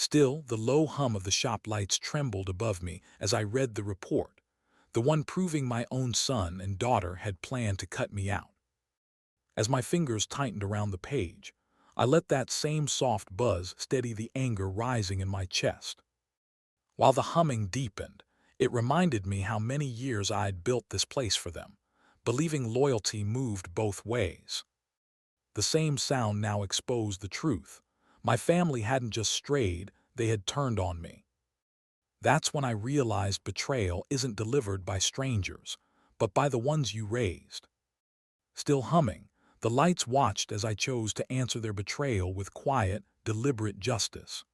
Still, the low hum of the shop lights trembled above me as I read the report, the one proving my own son and daughter had planned to cut me out. As my fingers tightened around the page, I let that same soft buzz steady the anger rising in my chest. While the humming deepened, it reminded me how many years I had built this place for them, believing loyalty moved both ways. The same sound now exposed the truth. My family hadn't just strayed, they had turned on me. That's when I realized betrayal isn't delivered by strangers, but by the ones you raised. Still humming, the lights watched as I chose to answer their betrayal with quiet, deliberate justice.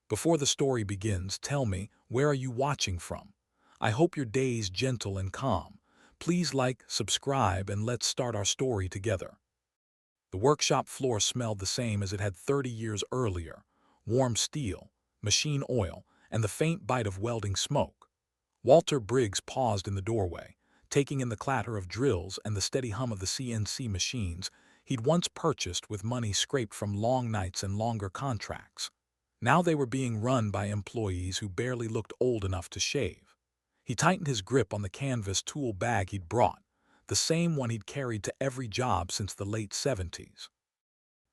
Before the story begins, tell me, where are you watching from? I hope your day's gentle and calm. Please like, subscribe, and let's start our story together. The workshop floor smelled the same as it had 30 years earlier: warm steel, machine oil, and the faint bite of welding smoke. Walter Briggs paused in the doorway, taking in the clatter of drills and the steady hum of the CNC machines he'd once purchased with money scraped from long nights and longer contracts. Now they were being run by employees who barely looked old enough to shave. He tightened his grip on the canvas tool bag he'd brought, the same one he'd carried to every job since the late 70s.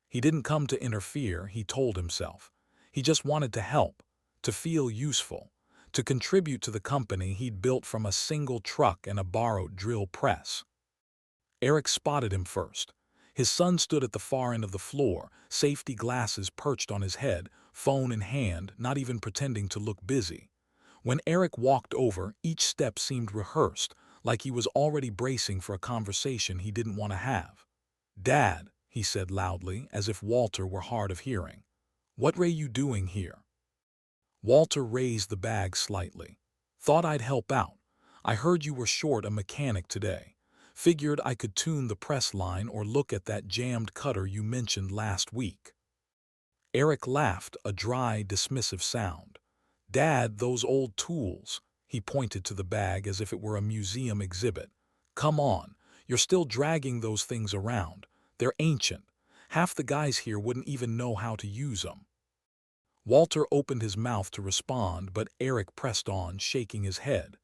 He didn't come to interfere, he told himself. He just wanted to help, to feel useful, to contribute to the company he'd built from a single truck and a borrowed drill press. Eric spotted him first. His son stood at the far end of the floor, safety glasses perched on his head, phone in hand, not even pretending to look busy. When Eric walked over, each step seemed rehearsed, like he was already bracing for a conversation he didn't want to have. "Dad," he said loudly, as if Walter were hard of hearing. "What are you doing here?" Walter raised the bag slightly. "Thought I'd help out. I heard you were short a mechanic today. Figured I could tune the press line or look at that jammed cutter you mentioned last week." Eric laughed, a dry, dismissive sound. "Dad, those old tools." He pointed to the bag as if it were a museum exhibit. "Come on, you're still dragging those things around. They're ancient. Half the guys here wouldn't even know how to use them." Walter opened his mouth to respond, but Eric pressed on, shaking his head.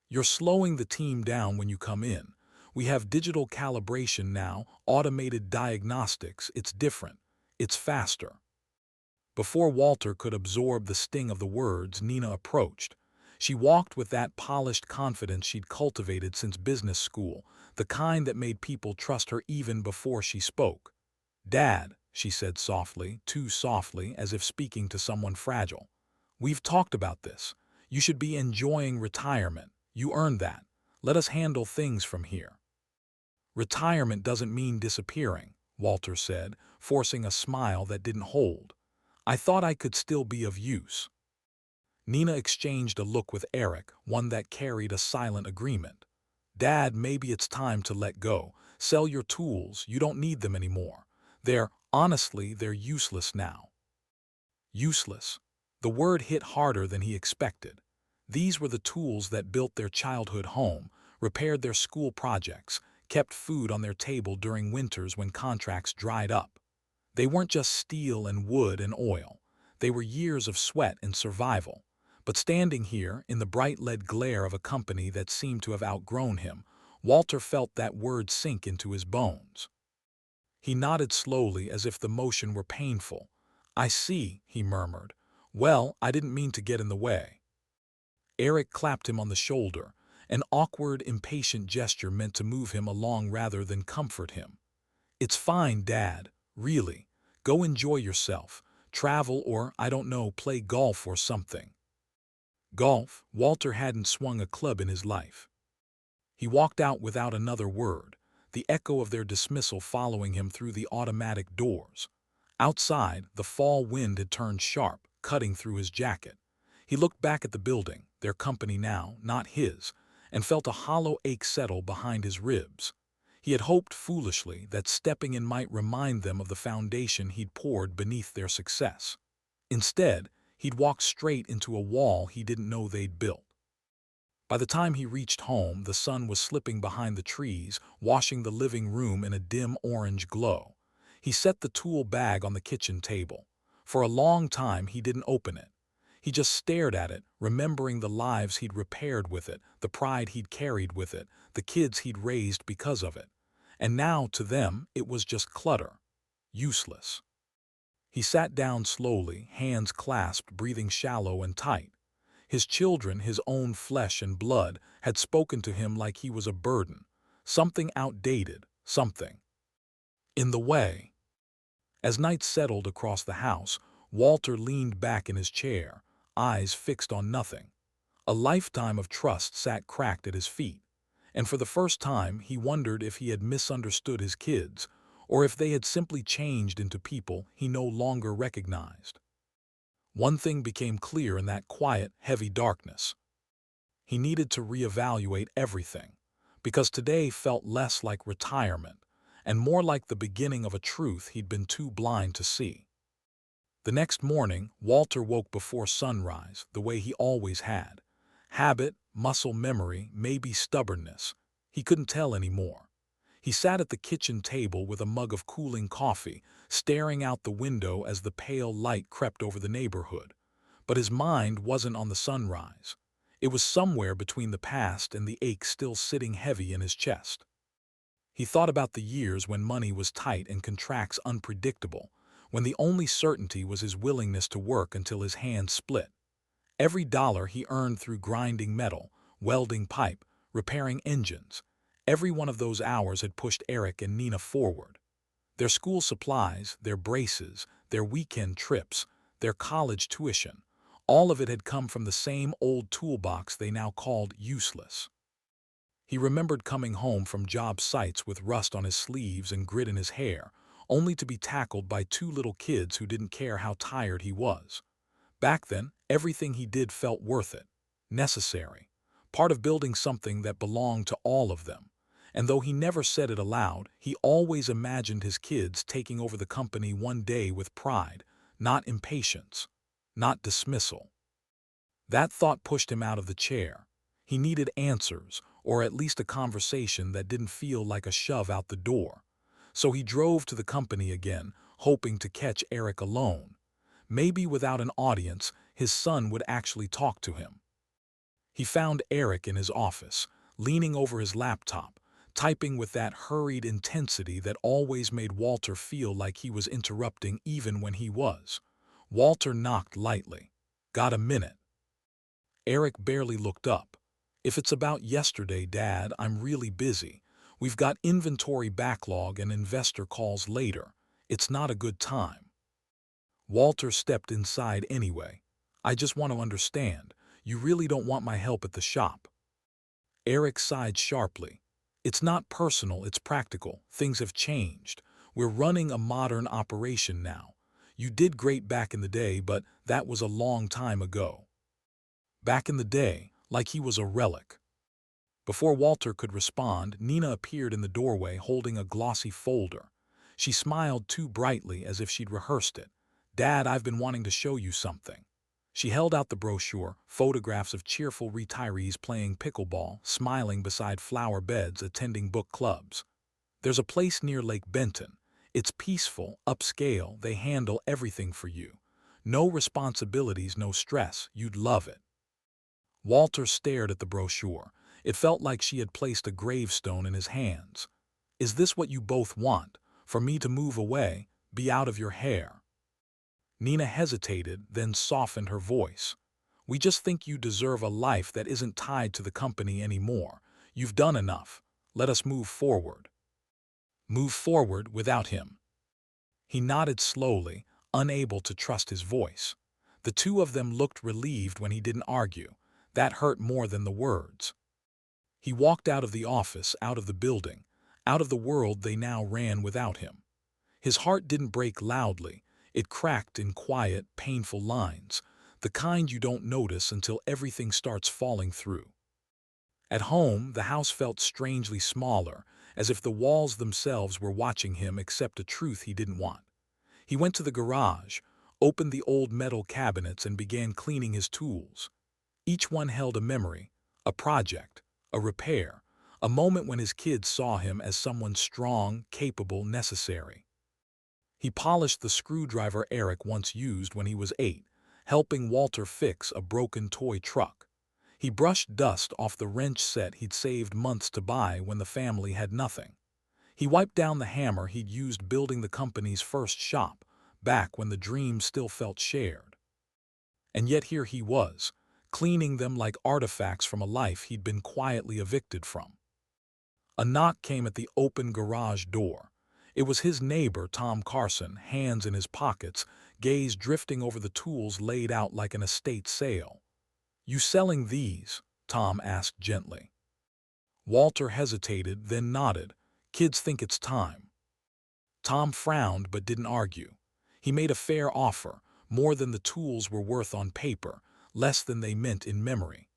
"You're slowing the team down when you come in. We have digital calibration now, automated diagnostics. It's different. It's faster." Before Walter could absorb the sting of the words, Nina approached. She walked with that polished confidence she'd cultivated since business school, the kind that made people trust her even before she spoke. "Dad," she said softly, too softly, as if speaking to someone fragile. "We've talked about this. You should be enjoying retirement. You earned that. Let us handle things from here." "Retirement doesn't mean disappearing," Walter said, forcing a smile that didn't hold. "I thought I could still be of use." Nina exchanged a look with Eric, one that carried a silent agreement. "Dad, maybe it's time to let go. Sell your tools. You don't need them anymore. Honestly, they're useless now." Useless. The word hit harder than he expected. These were the tools that built their childhood home, repaired their school projects, kept food on their table during winters when contracts dried up. They weren't just steel and wood and oil. They were years of sweat and survival. But standing here, in the bright lead glare of a company that seemed to have outgrown him, Walter felt that word sink into his bones. He nodded slowly as if the motion were painful. "I see," he murmured. "Well, I didn't mean to get in the way." Eric clapped him on the shoulder, an awkward, impatient gesture meant to move him along rather than comfort him. "It's fine, Dad. Really. Go enjoy yourself. Travel or, I don't know, play golf or something." Golf? Walter hadn't swung a club in his life. He walked out without another word, the echo of their dismissal following him through the automatic doors. Outside, the fall wind had turned sharp, cutting through his jacket. He looked back at the building, their company now, not his, and felt a hollow ache settle behind his ribs. He had hoped foolishly that stepping in might remind them of the foundation he'd poured beneath their success. Instead, he'd walked straight into a wall he didn't know they'd built. By the time he reached home, the sun was slipping behind the trees, washing the living room in a dim orange glow. He set the tool bag on the kitchen table. For a long time he didn't open it. He just stared at it, remembering the lives he'd repaired with it, the pride he'd carried with it, the kids he'd raised because of it. And now, to them, it was just clutter. Useless. He sat down slowly, hands clasped, breathing shallow and tight. His children, his own flesh and blood, had spoken to him like he was a burden, something outdated, something in the way. As night settled across the house, Walter leaned back in his chair, eyes fixed on nothing. A lifetime of trust sat cracked at his feet, and for the first time he wondered if he had misunderstood his kids, or if they had simply changed into people he no longer recognized. One thing became clear in that quiet, heavy darkness. He needed to reevaluate everything, because today felt less like retirement and more like the beginning of a truth he'd been too blind to see. The next morning, Walter woke before sunrise, the way he always had. Habit, muscle memory, maybe stubbornness. He couldn't tell anymore. He sat at the kitchen table with a mug of cooling coffee, staring out the window as the pale light crept over the neighborhood. But his mind wasn't on the sunrise. It was somewhere between the past and the ache still sitting heavy in his chest. He thought about the years when money was tight and contracts unpredictable, when the only certainty was his willingness to work until his hands split. Every dollar he earned through grinding metal, welding pipe, repairing engines, every one of those hours had pushed Eric and Nina forward. Their school supplies, their braces, their weekend trips, their college tuition, all of it had come from the same old toolbox they now called useless. He remembered coming home from job sites with rust on his sleeves and grit in his hair, only to be tackled by two little kids who didn't care how tired he was. Back then, everything he did felt worth it, necessary, part of building something that belonged to all of them. And though he never said it aloud, he always imagined his kids taking over the company one day with pride, not impatience, not dismissal. That thought pushed him out of the chair. He needed answers, or at least a conversation that didn't feel like a shove out the door. So he drove to the company again, hoping to catch Eric alone. Maybe without an audience, his son would actually talk to him. He found Eric in his office, leaning over his laptop, typing with that hurried intensity that always made Walter feel like he was interrupting even when he was. Walter knocked lightly. "Got a minute?" Eric barely looked up. "If it's about yesterday, Dad, I'm really busy. We've got inventory backlog and investor calls later. It's not a good time." Walter stepped inside anyway. "I just want to understand. You really don't want my help at the shop?" Eric sighed sharply. "It's not personal, it's practical. Things have changed. We're running a modern operation now. You did great back in the day, but that was a long time ago." Back in the day, like he was a relic. Before Walter could respond, Nina appeared in the doorway holding a glossy folder. She smiled too brightly as if she'd rehearsed it. "Dad, I've been wanting to show you something." She held out the brochure, photographs of cheerful retirees playing pickleball, smiling beside flower beds, attending book clubs. "There's a place near Lake Benton. It's peaceful, upscale, they handle everything for you. No responsibilities, no stress, you'd love it." Walter stared at the brochure. It felt like she had placed a gravestone in his hands. "Is this what you both want? For me to move away, be out of your hair?" Nina hesitated, then softened her voice. "We just think you deserve a life that isn't tied to the company anymore. You've done enough. Let us move forward." Move forward without him. He nodded slowly, unable to trust his voice. The two of them looked relieved when he didn't argue. That hurt more than the words. He walked out of the office, out of the building, out of the world they now ran without him. His heart didn't break loudly. It cracked in quiet, painful lines, the kind you don't notice until everything starts falling through. At home, the house felt strangely smaller, as if the walls themselves were watching him accept a truth he didn't want. He went to the garage, opened the old metal cabinets and began cleaning his tools. Each one held a memory, a project, a repair, a moment when his kids saw him as someone strong, capable, necessary. He polished the screwdriver Eric once used when he was 8, helping Walter fix a broken toy truck. He brushed dust off the wrench set he'd saved months to buy when the family had nothing. He wiped down the hammer he'd used building the company's first shop, back when the dream still felt shared. And yet here he was, cleaning them like artifacts from a life he'd been quietly evicted from. A knock came at the open garage door. It was his neighbor, Tom Carson, hands in his pockets, gaze drifting over the tools laid out like an estate sale. "You selling these?" Tom asked gently. Walter hesitated, then nodded. "Kids think it's time." Tom frowned but didn't argue. He made a fair offer, more than the tools were worth on paper, less than they meant in memory.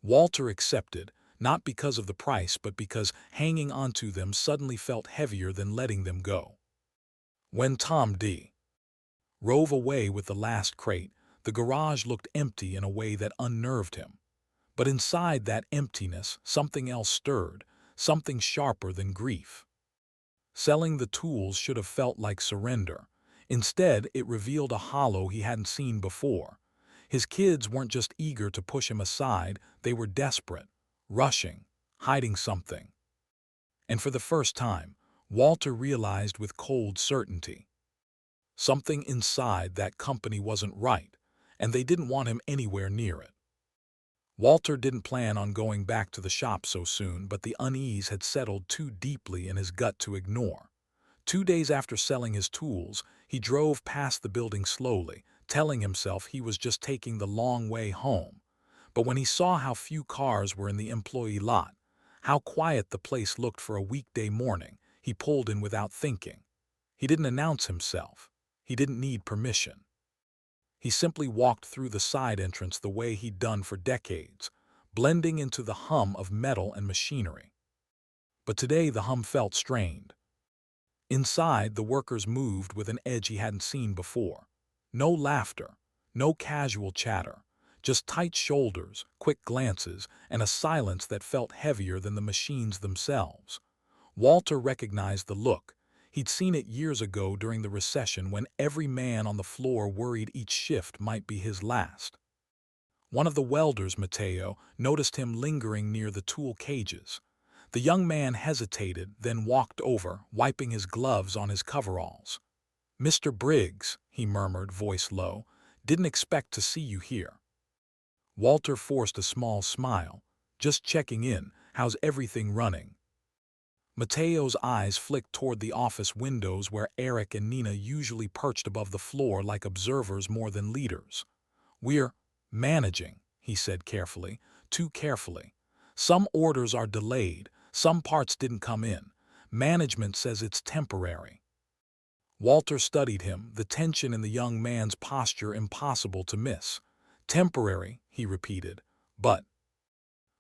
Walter accepted, not because of the price but because hanging onto them suddenly felt heavier than letting them go. When Tom D. rove away with the last crate, the garage looked empty in a way that unnerved him. But inside that emptiness, something else stirred, something sharper than grief. Selling the tools should have felt like surrender. Instead, it revealed a hollow he hadn't seen before. His kids weren't just eager to push him aside, they were desperate, rushing, hiding something. And for the first time, Walter realized with cold certainty. Something inside that company wasn't right, and they didn't want him anywhere near it. Walter didn't plan on going back to the shop so soon, but the unease had settled too deeply in his gut to ignore. 2 days after selling his tools, he drove past the building slowly, telling himself he was just taking the long way home. But when he saw how few cars were in the employee lot, how quiet the place looked for a weekday morning, he pulled in without thinking. He didn't announce himself. He didn't need permission. He simply walked through the side entrance the way he'd done for decades, blending into the hum of metal and machinery. But today the hum felt strained. Inside, the workers moved with an edge he hadn't seen before. No laughter, no casual chatter, just tight shoulders, quick glances, and a silence that felt heavier than the machines themselves. Walter recognized the look. He'd seen it years ago during the recession when every man on the floor worried each shift might be his last. One of the welders, Mateo, noticed him lingering near the tool cages. The young man hesitated, then walked over, wiping his gloves on his coveralls. "Mr. Briggs," he murmured, voice low, "didn't expect to see you here." Walter forced a small smile. "Just checking in. How's everything running?" Mateo's eyes flicked toward the office windows where Eric and Nina usually perched above the floor like observers more than leaders. "We're managing," he said carefully, too carefully. "Some orders are delayed, some parts didn't come in. Management says it's temporary." Walter studied him, the tension in the young man's posture impossible to miss. "Temporary," he repeated, "but—"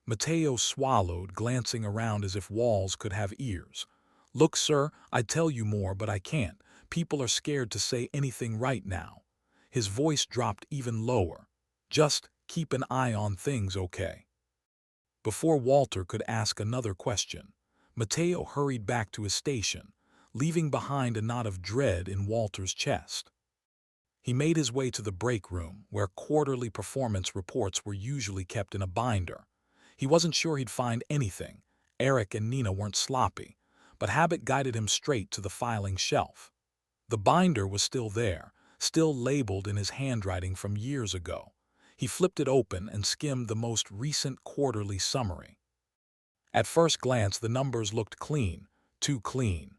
Mateo swallowed, glancing around as if walls could have ears. "Look, sir, I'd tell you more, but I can't. People are scared to say anything right now." His voice dropped even lower. "Just keep an eye on things, okay?" Before Walter could ask another question, Mateo hurried back to his station, leaving behind a knot of dread in Walter's chest. He made his way to the break room, where quarterly performance reports were usually kept in a binder. He wasn't sure he'd find anything. Eric and Nina weren't sloppy, but habit guided him straight to the filing shelf. The binder was still there, still labeled in his handwriting from years ago. He flipped it open and skimmed the most recent quarterly summary. At first glance, the numbers looked clean, too clean.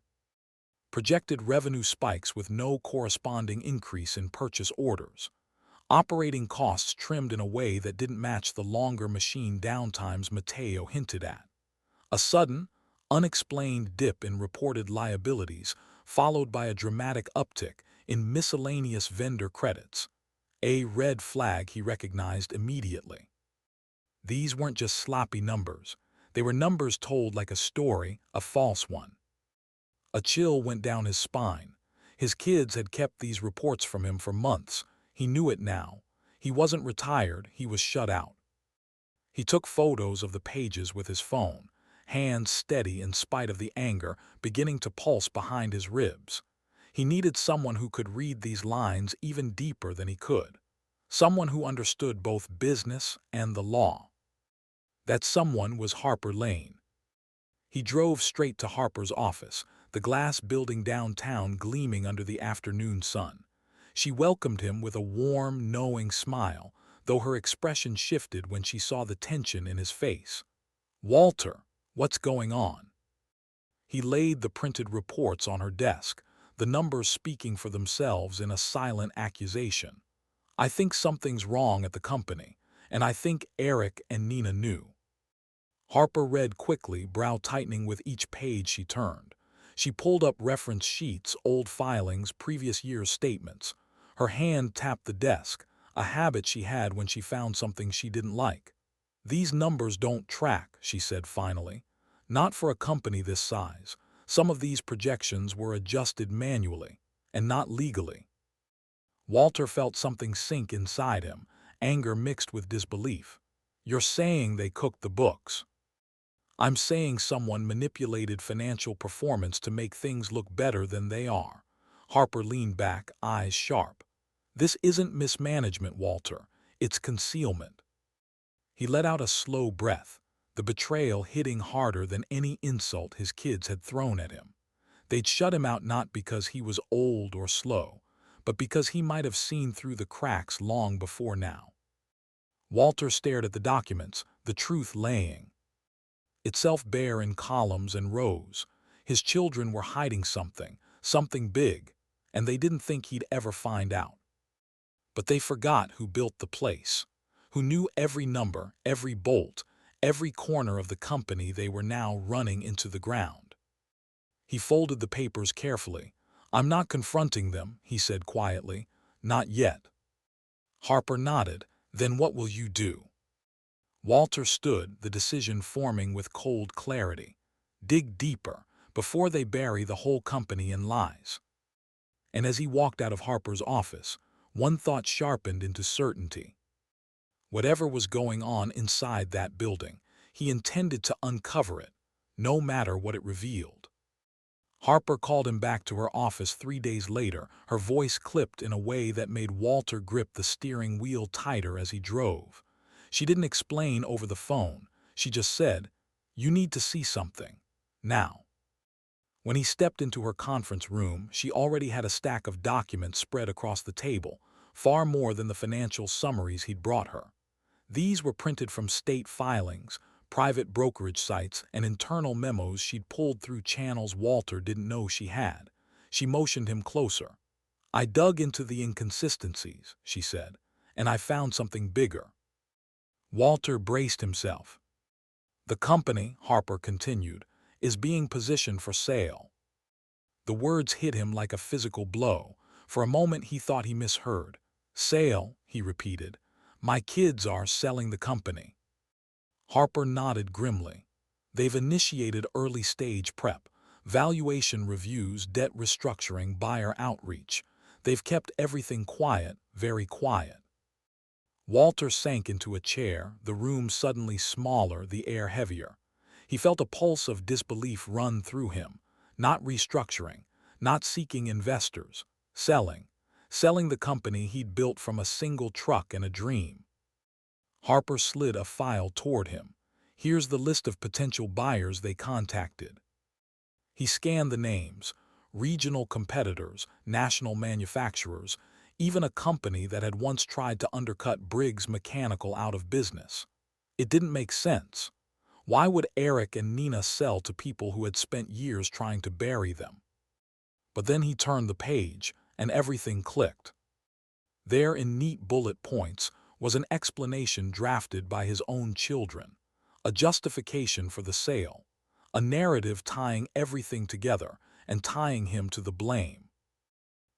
Projected revenue spikes with no corresponding increase in purchase orders. Operating costs trimmed in a way that didn't match the longer machine downtimes Mateo hinted at. A sudden, unexplained dip in reported liabilities, followed by a dramatic uptick in miscellaneous vendor credits. A red flag he recognized immediately. These weren't just sloppy numbers. They were numbers told like a story, a false one. A chill went down his spine. His kids had kept these reports from him for months. He knew it now. He wasn't retired, he was shut out. He took photos of the pages with his phone, hands steady in spite of the anger beginning to pulse behind his ribs. He needed someone who could read these lines even deeper than he could. Someone who understood both business and the law. That someone was Harper Lane. He drove straight to Harper's office, the glass building downtown gleaming under the afternoon sun. She welcomed him with a warm, knowing smile, though her expression shifted when she saw the tension in his face. "Walter, what's going on?" He laid the printed reports on her desk, the numbers speaking for themselves in a silent accusation. "I think something's wrong at the company, and I think Eric and Nina knew." Harper read quickly, brow tightening with each page she turned. She pulled up reference sheets, old filings, previous year's statements. Her hand tapped the desk, a habit she had when she found something she didn't like. "These numbers don't track," she said finally. "Not for a company this size. Some of these projections were adjusted manually, and not legally." Walter felt something sink inside him, anger mixed with disbelief. "You're saying they cooked the books?" "I'm saying someone manipulated financial performance to make things look better than they are." Harper leaned back, eyes sharp. "This isn't mismanagement, Walter. It's concealment." He let out a slow breath, the betrayal hitting harder than any insult his kids had thrown at him. They'd shut him out not because he was old or slow, but because he might have seen through the cracks long before now. Walter stared at the documents, the truth laying itself bare in columns and rows. His children were hiding something, something big, and they didn't think he'd ever find out. But they forgot who built the place, who knew every number, every bolt, every corner of the company they were now running into the ground. He folded the papers carefully. "I'm not confronting them," he said quietly. "Not yet." Harper nodded. "Then what will you do?" Walter stood, the decision forming with cold clarity. "Dig deeper, before they bury the whole company in lies." And as he walked out of Harper's office, one thought sharpened into certainty. Whatever was going on inside that building, he intended to uncover it, no matter what it revealed. Harper called him back to her office 3 days later, her voice clipped in a way that made Walter grip the steering wheel tighter as he drove. She didn't explain over the phone. She just said, "You need to see something. Now." When he stepped into her conference room, she already had a stack of documents spread across the table, far more than the financial summaries he'd brought her. These were printed from state filings, private brokerage sites, and internal memos she'd pulled through channels Walter didn't know she had. She motioned him closer. "I dug into the inconsistencies," she said, "and I found something bigger." Walter braced himself. "The company," Harper continued, "is being positioned for sale." The words hit him like a physical blow. For a moment he thought he misheard. "Sale," he repeated. "My kids are selling the company." Harper nodded grimly. "They've initiated early-stage prep, valuation reviews, debt restructuring, buyer outreach. They've kept everything quiet, very quiet." Walter sank into a chair, the room suddenly smaller, the air heavier. He felt a pulse of disbelief run through him. Not restructuring, not seeking investors, selling the company he'd built from a single truck and a dream. Harper slid a file toward him. "Here's the list of potential buyers they contacted." He scanned the names: regional competitors, national manufacturers, even a company that had once tried to undercut Briggs Mechanical out of business. It didn't make sense. Why would Eric and Nina sell to people who had spent years trying to bury them? But then he turned the page, and everything clicked. There, in neat bullet points, was an explanation drafted by his own children, a justification for the sale, a narrative tying everything together and tying him to the blame.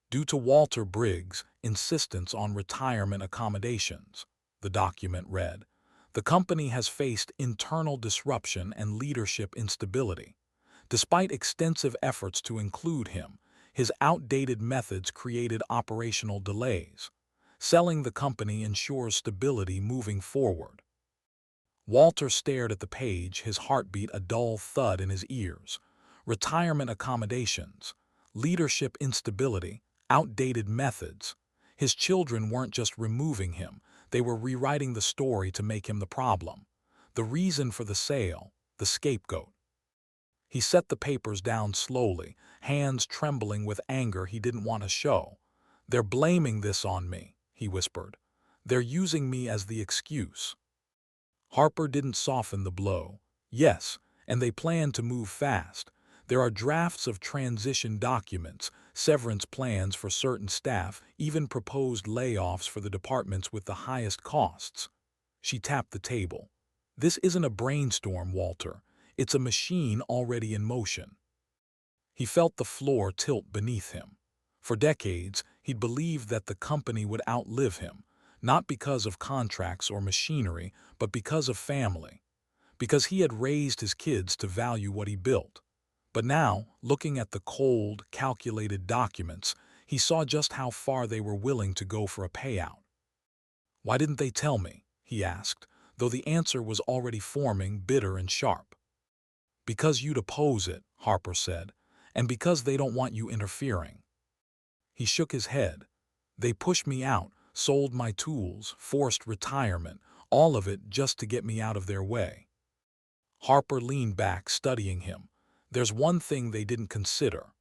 Due to Walter Briggs' insistence on retirement accommodations, the document read, the company has faced internal disruption and leadership instability. Despite extensive efforts to include him, his outdated methods created operational delays. Selling the company ensures stability moving forward. Walter stared at the page, his heartbeat a dull thud in his ears. Retirement accommodations. Leadership instability, outdated methods. His children weren't just removing him, they were rewriting the story to make him the problem. The reason for the sale, the scapegoat. He set the papers down slowly, hands trembling with anger he didn't want to show. "They're blaming this on me," he whispered. "They're using me as the excuse." Harper didn't soften the blow. "Yes, and they plan to move fast. There are drafts of transition documents, severance plans for certain staff, even proposed layoffs for the departments with the highest costs." She tapped the table. "This isn't a brainstorm, Walter. It's a machine already in motion." He felt the floor tilt beneath him. For decades, he'd believed that the company would outlive him, not because of contracts or machinery, but because of family, because he had raised his kids to value what he built. But now, looking at the cold, calculated documents, he saw just how far they were willing to go for a payout. "Why didn't they tell me?" he asked, though the answer was already forming, bitter and sharp. "Because you'd oppose it," Harper said, "and because they don't want you interfering." He shook his head. "They pushed me out, sold my tools, forced retirement, all of it just to get me out of their way." Harper leaned back, studying him. "There's one thing they didn't consider."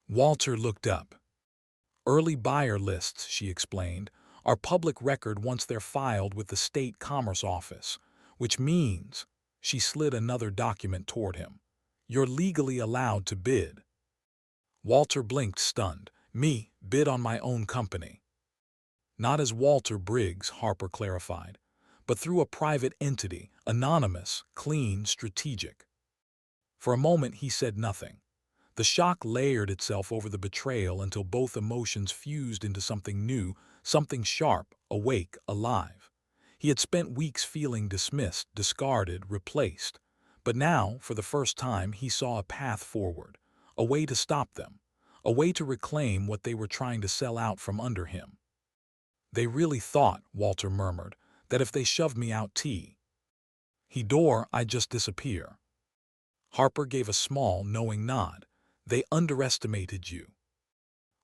Walter looked up. "Early buyer lists," she explained, "are public record once they're filed with the State Commerce Office, which means—" she slid another document toward him. "You're legally allowed to bid." Walter blinked, stunned. "Me, bid on my own company?" "Not as Walter Briggs," Harper clarified, "but through a private entity, anonymous, clean, strategic." For a moment he said nothing. The shock layered itself over the betrayal until both emotions fused into something new, something sharp, awake, alive. He had spent weeks feeling dismissed, discarded, replaced. But now, for the first time, he saw a path forward, a way to stop them, a way to reclaim what they were trying to sell out from under him. "They really thought," Walter murmured, "that if they shoved me out he door, I'd just disappear." Harper gave a small, knowing nod. "They underestimated you."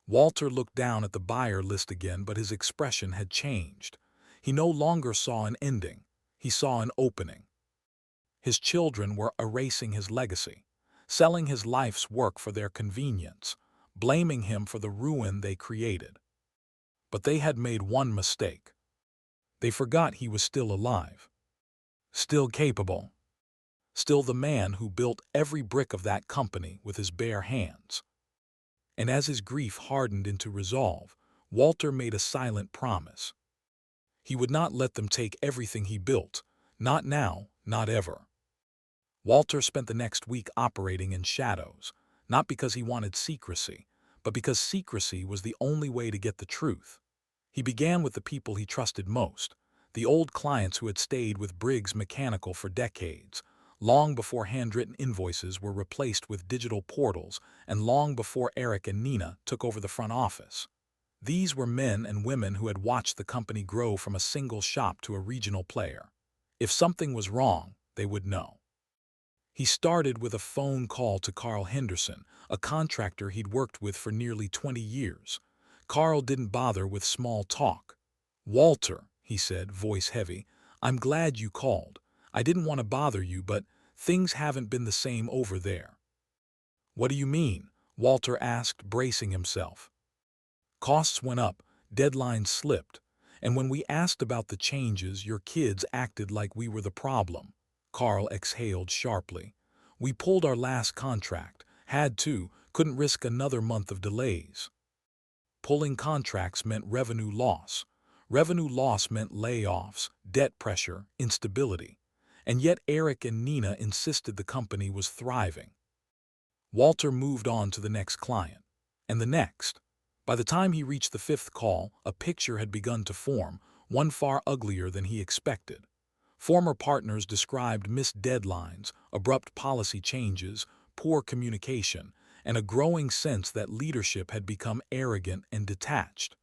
Walter looked down at the buyer list again, but his expression had changed. He no longer saw an ending. He saw an opening. His children were erasing his legacy, selling his life's work for their convenience, blaming him for the ruin they created. But they had made one mistake. They forgot he was still alive, still capable, still the man who built every brick of that company with his bare hands. And as his grief hardened into resolve, Walter made a silent promise. He would not let them take everything he built, not now, not ever. Walter spent the next week operating in shadows, not because he wanted secrecy, but because secrecy was the only way to get the truth. He began with the people he trusted most, the old clients who had stayed with Briggs Mechanical for decades, long before handwritten invoices were replaced with digital portals, and long before Eric and Nina took over the front office. These were men and women who had watched the company grow from a single shop to a regional player. If something was wrong, they would know. He started with a phone call to Carl Henderson, a contractor he'd worked with for nearly 20 years. Carl didn't bother with small talk. "Walter," he said, voice heavy, "I'm glad you called. I didn't want to bother you, but things haven't been the same over there." "What do you mean?" Walter asked, bracing himself. "Costs went up, deadlines slipped, and when we asked about the changes, your kids acted like we were the problem." Carl exhaled sharply. "We pulled our last contract, had to, couldn't risk another month of delays." Pulling contracts meant revenue loss. Revenue loss meant layoffs, debt pressure, instability. And yet Eric and Nina insisted the company was thriving. Walter moved on to the next client, and the next. By the time he reached the fifth call, a picture had begun to form, one far uglier than he expected. Former partners described missed deadlines, abrupt policy changes, poor communication, and a growing sense that leadership had become arrogant and detached.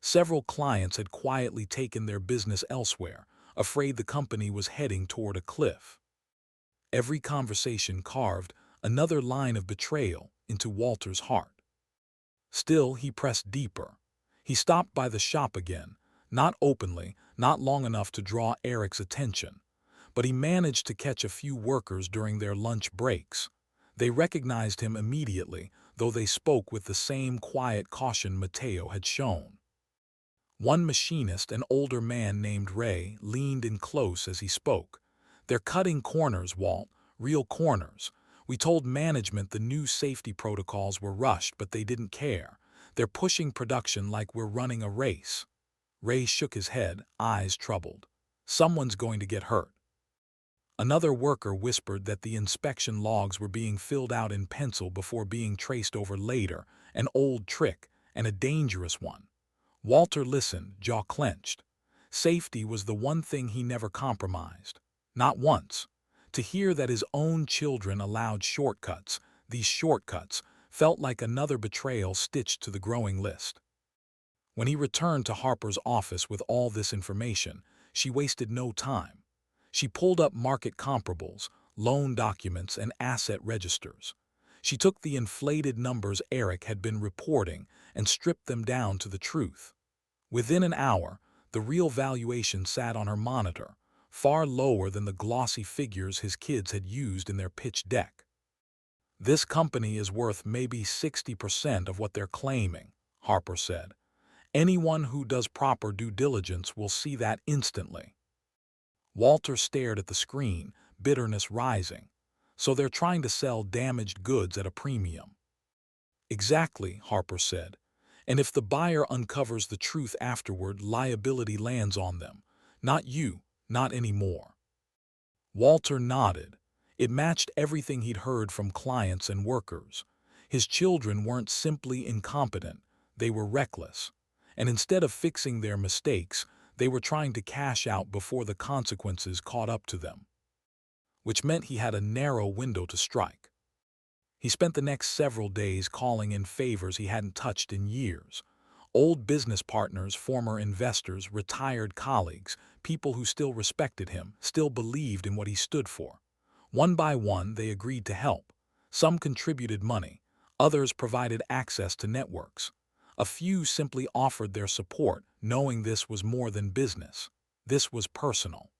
Several clients had quietly taken their business elsewhere, afraid the company was heading toward a cliff. Every conversation carved another line of betrayal into Walter's heart. Still, he pressed deeper. He stopped by the shop again, not openly, not long enough to draw Eric's attention. But he managed to catch a few workers during their lunch breaks. They recognized him immediately, though they spoke with the same quiet caution Mateo had shown. One machinist, an older man named Ray, leaned in close as he spoke. "They're cutting corners, Walt, real corners. We told management the new safety protocols were rushed, but they didn't care. They're pushing production like we're running a race." Ray shook his head, eyes troubled. "Someone's going to get hurt." Another worker whispered that the inspection logs were being filled out in pencil before being traced over later, an old trick, and a dangerous one. Walter listened, jaw clenched. Safety was the one thing he never compromised. Not once. To hear that his own children allowed shortcuts, these shortcuts, felt like another betrayal stitched to the growing list. When he returned to Harper's office with all this information, she wasted no time. She pulled up market comparables, loan documents, and asset registers. She took the inflated numbers Eric had been reporting and stripped them down to the truth. Within an hour, the real valuation sat on her monitor, far lower than the glossy figures his kids had used in their pitch deck. "This company is worth maybe 60% of what they're claiming," Harper said. "Anyone who does proper due diligence will see that instantly." Walter stared at the screen, bitterness rising. "So they're trying to sell damaged goods at a premium." "Exactly," Harper said. "And if the buyer uncovers the truth afterward, liability lands on them. Not you, not anymore." Walter nodded. It matched everything he'd heard from clients and workers. His children weren't simply incompetent, they were reckless. And instead of fixing their mistakes, they were trying to cash out before the consequences caught up to them. Which meant he had a narrow window to strike. He spent the next several days calling in favors he hadn't touched in years. Old business partners, former investors, retired colleagues, people who still respected him, still believed in what he stood for. One by one, they agreed to help. Some contributed money. Others provided access to networks. A few simply offered their support, knowing this was more than business. This was personal.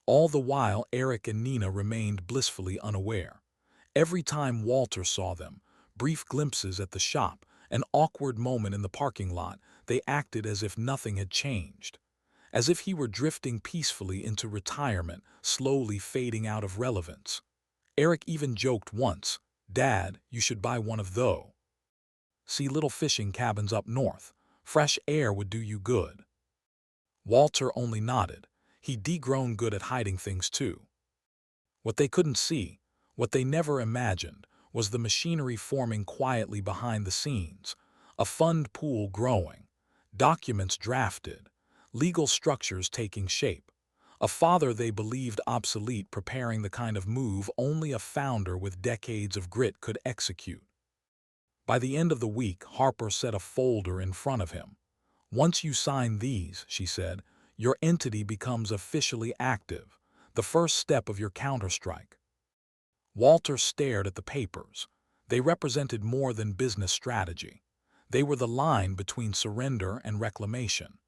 All the while, Eric and Nina remained blissfully unaware. Every time Walter saw them, brief glimpses at the shop, an awkward moment in the parking lot, they acted as if nothing had changed. As if he were drifting peacefully into retirement, slowly fading out of relevance. Eric even joked once, "Dad, you should buy one of those. See little fishing cabins up north. Fresh air would do you good." Walter only nodded. He'd grown good at hiding things too. What they couldn't see, what they never imagined, was the machinery forming quietly behind the scenes, a fund pool growing, documents drafted, legal structures taking shape, a father they believed obsolete preparing the kind of move only a founder with decades of grit could execute. By the end of the week, Harper set a folder in front of him. "Once you sign these," she said, "your entity becomes officially active, the first step of your counterstrike." Walter stared at the papers. They represented more than business strategy. They were the line between surrender and reclamation,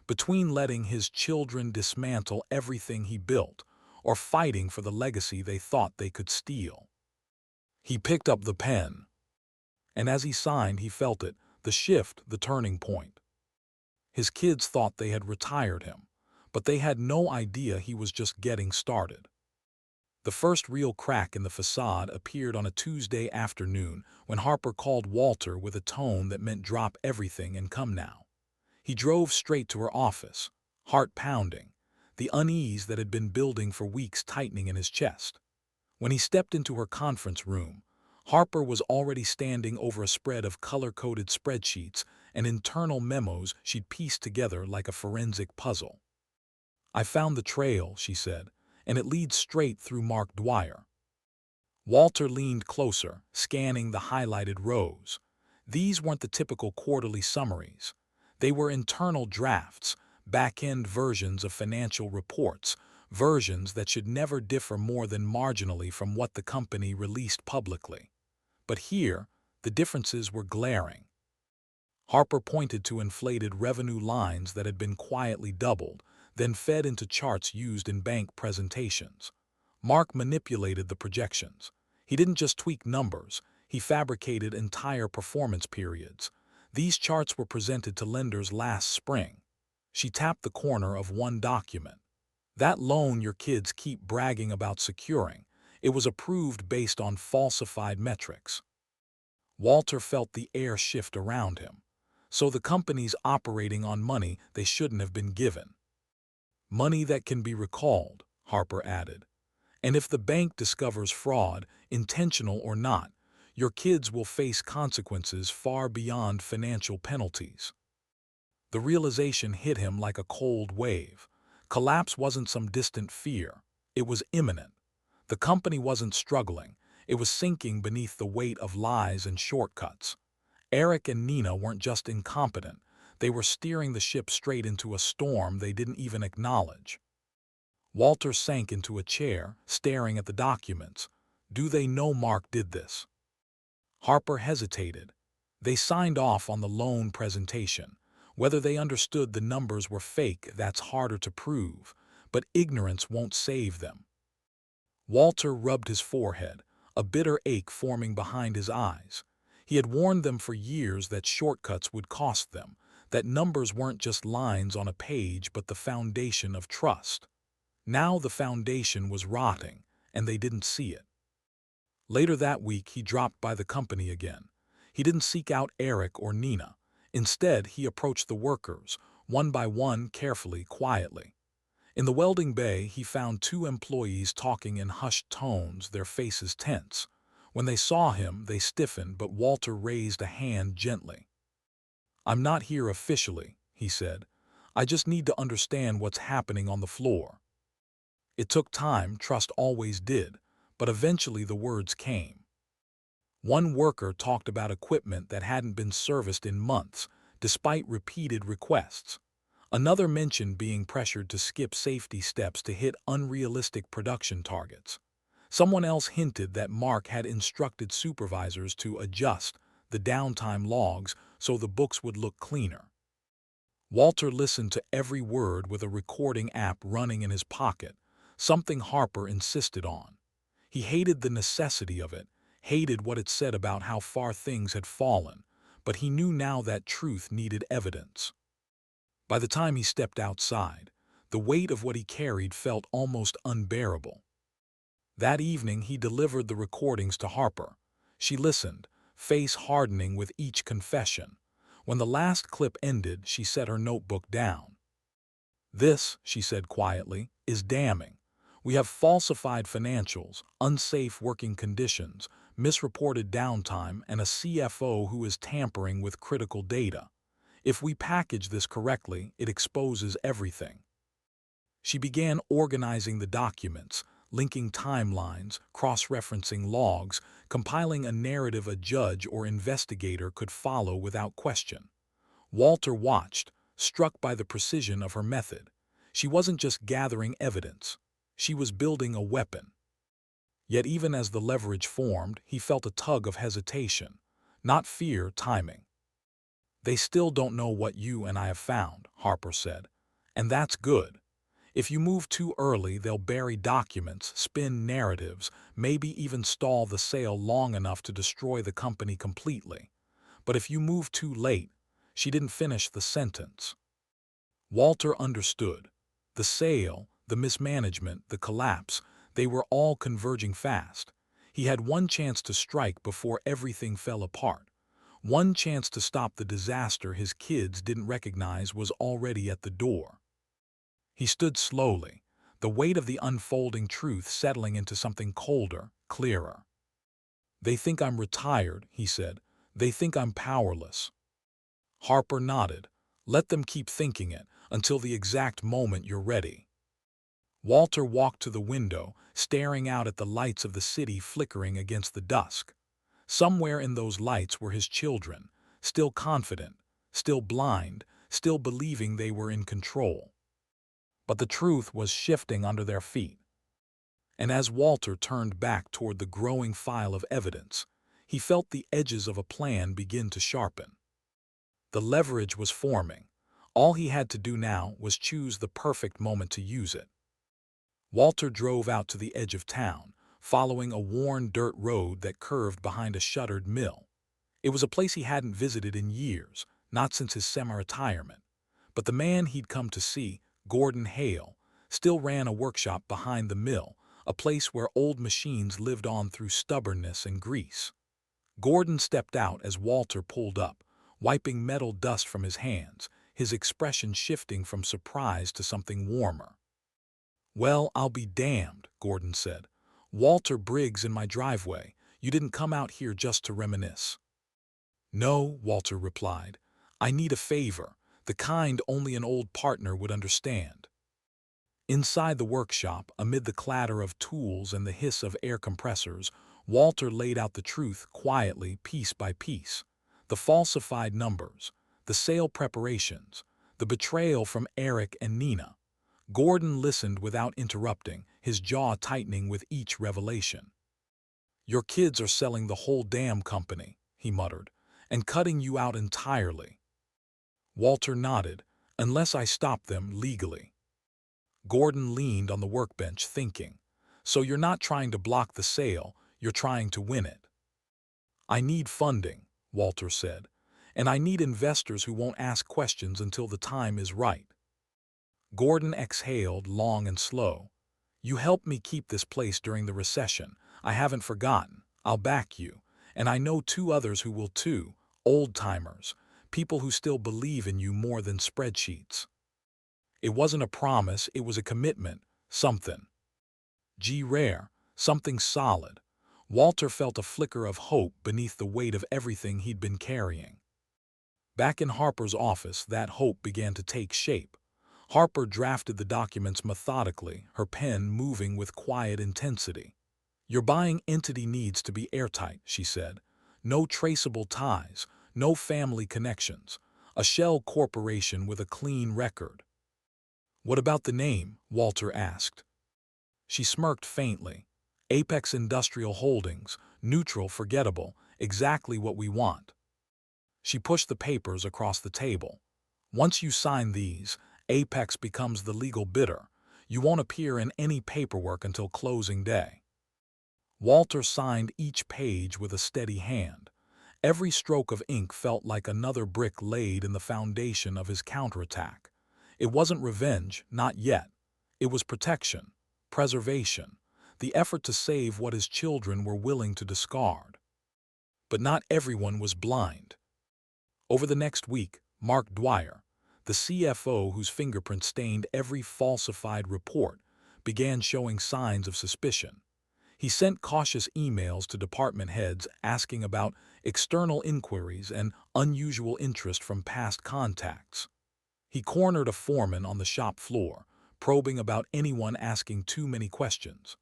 between letting his children dismantle everything he built, or fighting for the legacy they thought they could steal. He picked up the pen. And as he signed, he felt it, the shift, the turning point. His kids thought they had retired him, but they had no idea he was just getting started. The first real crack in the facade appeared on a Tuesday afternoon when Harper called Walter with a tone that meant drop everything and come now. He drove straight to her office, heart pounding, the unease that had been building for weeks tightening in his chest. When he stepped into her conference room, Harper was already standing over a spread of color-coded spreadsheets and internal memos she'd pieced together like a forensic puzzle. "I found the trail," she said, "and it leads straight through Mark Dwyer." Walter leaned closer, scanning the highlighted rows. These weren't the typical quarterly summaries. They were internal drafts, back-end versions of financial reports, versions that should never differ more than marginally from what the company released publicly. But here, the differences were glaring. Harper pointed to inflated revenue lines that had been quietly doubled, then fed into charts used in bank presentations. Mark manipulated the projections. He didn't just tweak numbers, he fabricated entire performance periods. These charts were presented to lenders last spring. She tapped the corner of one document. That loan your kids keep bragging about securing, it was approved based on falsified metrics. Walter felt the air shift around him. So the company's operating on money they shouldn't have been given. Money that can be recalled, Harper added. And if the bank discovers fraud, intentional or not, your kids will face consequences far beyond financial penalties. The realization hit him like a cold wave. Collapse wasn't some distant fear. It was imminent. The company wasn't struggling. It was sinking beneath the weight of lies and shortcuts. Eric and Nina weren't just incompetent. They were steering the ship straight into a storm they didn't even acknowledge. Walter sank into a chair, staring at the documents. Do they know Mark did this? Harper hesitated. They signed off on the loan presentation. Whether they understood the numbers were fake, that's harder to prove, but ignorance won't save them. Walter rubbed his forehead, a bitter ache forming behind his eyes. He had warned them for years that shortcuts would cost them, that numbers weren't just lines on a page but the foundation of trust. Now the foundation was rotting, and they didn't see it. Later that week, he dropped by the company again. He didn't seek out Eric or Nina. Instead, he approached the workers, one by one, carefully, quietly. In the welding bay, he found two employees talking in hushed tones, their faces tense. When they saw him, they stiffened, but Walter raised a hand gently. "I'm not here officially," he said. "I just need to understand what's happening on the floor." It took time, trust always did, but eventually the words came. One worker talked about equipment that hadn't been serviced in months, despite repeated requests. Another mentioned being pressured to skip safety steps to hit unrealistic production targets. Someone else hinted that Mark had instructed supervisors to adjust the downtime logs so the books would look cleaner. Walter listened to every word with a recording app running in his pocket, something Harper insisted on. He hated the necessity of it, hated what it said about how far things had fallen, but he knew now that truth needed evidence. By the time he stepped outside, the weight of what he carried felt almost unbearable. That evening he delivered the recordings to Harper. She listened, face hardening with each confession. When the last clip ended, she set her notebook down. "This," she said quietly, "is damning. We have falsified financials, unsafe working conditions, misreported downtime, and a CFO who is tampering with critical data. If we package this correctly, it exposes everything." She began organizing the documents, linking timelines, cross-referencing logs, compiling a narrative a judge or investigator could follow without question. Walter watched, struck by the precision of her method. She wasn't just gathering evidence. She was building a weapon. Yet even as the leverage formed, he felt a tug of hesitation. Not fear, timing. "They still don't know what you and I have found," Harper said. "And that's good. If you move too early, they'll bury documents, spin narratives, maybe even stall the sale long enough to destroy the company completely. But if you move too late," she didn't finish the sentence. Walter understood. The sale, the mismanagement, the collapse, they were all converging fast. He had one chance to strike before everything fell apart. One chance to stop the disaster his kids didn't recognize was already at the door. He stood slowly, the weight of the unfolding truth settling into something colder, clearer. "They think I'm retired," he said. "They think I'm powerless." Harper nodded. "Let them keep thinking it, until the exact moment you're ready." Walter walked to the window, staring out at the lights of the city flickering against the dusk. Somewhere in those lights were his children, still confident, still blind, still believing they were in control. But the truth was shifting under their feet. And as Walter turned back toward the growing file of evidence, he felt the edges of a plan begin to sharpen. The leverage was forming. All he had to do now was choose the perfect moment to use it. Walter drove out to the edge of town, following a worn dirt road that curved behind a shuttered mill. It was a place he hadn't visited in years, not since his semi-retirement. But the man he'd come to see, Gordon Hale, still ran a workshop behind the mill, a place where old machines lived on through stubbornness and grease. Gordon stepped out as Walter pulled up, wiping metal dust from his hands, his expression shifting from surprise to something warmer. "Well, I'll be damned," Gordon said. "Walter Briggs in my driveway. You didn't come out here just to reminisce." "No," Walter replied. "I need a favor, the kind only an old partner would understand." Inside the workshop, amid the clatter of tools and the hiss of air compressors, Walter laid out the truth quietly, piece by piece. The falsified numbers, the sale preparations, the betrayal from Eric and Nina. Gordon listened without interrupting, his jaw tightening with each revelation. "Your kids are selling the whole damn company," he muttered, "and cutting you out entirely." Walter nodded. "Unless I stop them legally." Gordon leaned on the workbench, thinking. "So you're not trying to block the sale, you're trying to win it." "I need funding," Walter said, "and I need investors who won't ask questions until the time is right." Gordon exhaled, long and slow. "You helped me keep this place during the recession. I haven't forgotten. I'll back you. And I know two others who will too, old-timers, people who still believe in you more than spreadsheets." It wasn't a promise, it was a commitment, something. Rare, something solid. Walter felt a flicker of hope beneath the weight of everything he'd been carrying. Back in Harper's office, that hope began to take shape. Harper drafted the documents methodically, her pen moving with quiet intensity. "Your buying entity needs to be airtight," she said. "No traceable ties, no family connections. A shell corporation with a clean record." "What about the name?" Walter asked. She smirked faintly. "Apex Industrial Holdings, neutral, forgettable, exactly what we want." She pushed the papers across the table. "Once you sign these, Apex becomes the legal bidder. You won't appear in any paperwork until closing day." Walter signed each page with a steady hand. Every stroke of ink felt like another brick laid in the foundation of his counterattack. It wasn't revenge, not yet. It was protection, preservation, the effort to save what his children were willing to discard. But not everyone was blind. Over the next week, Mark Dwyer, the CFO whose fingerprint stained every falsified report, began showing signs of suspicion. He sent cautious emails to department heads asking about external inquiries and unusual interest from past contacts. He cornered a foreman on the shop floor, probing about anyone asking too many questions.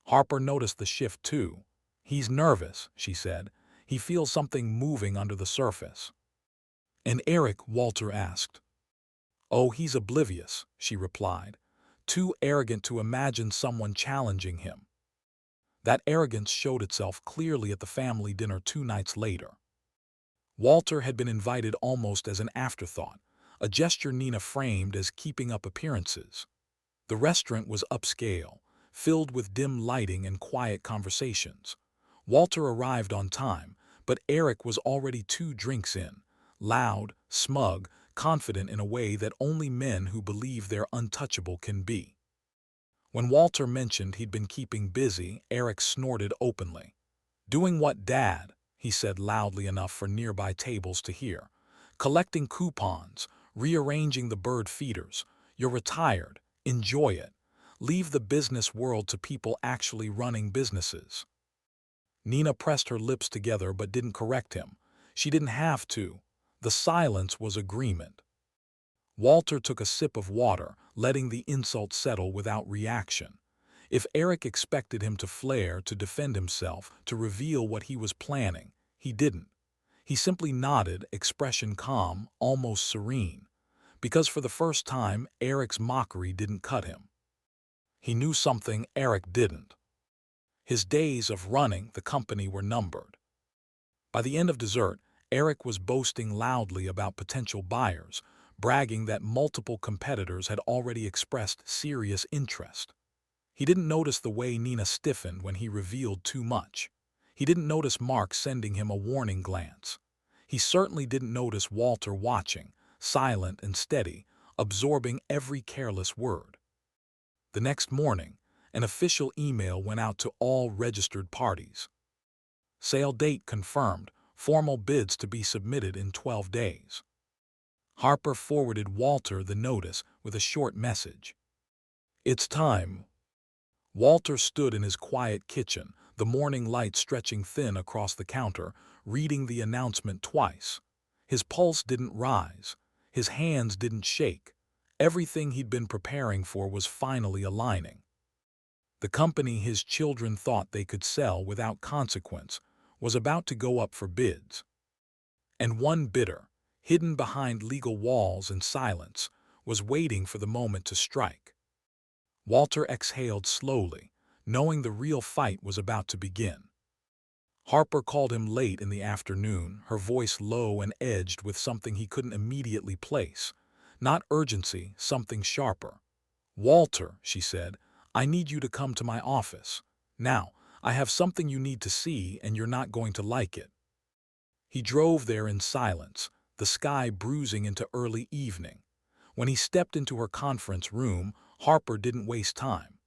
Harper noticed the shift too. "He's nervous," she said. "He feels something moving under the surface." "And Eric?" Walter asked. "Oh, he's oblivious," she replied. "Too arrogant to imagine someone challenging him." That arrogance showed itself clearly at the family dinner 2 nights later. Walter had been invited almost as an afterthought, a gesture Nina framed as keeping up appearances. The restaurant was upscale, filled with dim lighting and quiet conversations. Walter arrived on time, but Eric was already 2 drinks in, loud, smug, confident in a way that only men who believe they're untouchable can be. When Walter mentioned he'd been keeping busy, Eric snorted openly. "Doing what, Dad?" he said loudly enough for nearby tables to hear. "Collecting coupons, rearranging the bird feeders. You're retired. Enjoy it. Leave the business world to people actually running businesses." Nina pressed her lips together but didn't correct him. She didn't have to. The silence was agreement. Walter took a sip of water, letting the insult settle without reaction. If Eric expected him to flare, to defend himself, to reveal what he was planning, he didn't. He simply nodded, expression calm, almost serene. Because for the first time, Eric's mockery didn't cut him. He knew something Eric didn't. His days of running the company were numbered. By the end of dessert, Eric was boasting loudly about potential buyers, bragging that multiple competitors had already expressed serious interest. He didn't notice the way Nina stiffened when he revealed too much. He didn't notice Mark sending him a warning glance. He certainly didn't notice Walter watching, silent and steady, absorbing every careless word. The next morning, an official email went out to all registered parties. Sale date confirmed, formal bids to be submitted in 12 days. Harper forwarded Walter the notice with a short message. "It's time." Walter stood in his quiet kitchen, the morning light stretching thin across the counter, reading the announcement twice. His pulse didn't rise. His hands didn't shake. Everything he'd been preparing for was finally aligning. The company his children thought they could sell without consequence was about to go up for bids. And one bidder, hidden behind legal walls and silence, was waiting for the moment to strike. Walter exhaled slowly, knowing the real fight was about to begin. Harper called him late in the afternoon, her voice low and edged with something he couldn't immediately place. Not urgency, something sharper. "Walter," she said, "I need you to come to my office. Now, I have something you need to see, and you're not going to like it." He drove there in silence, the sky bruising into early evening. When he stepped into her conference room, Harper didn't waste time.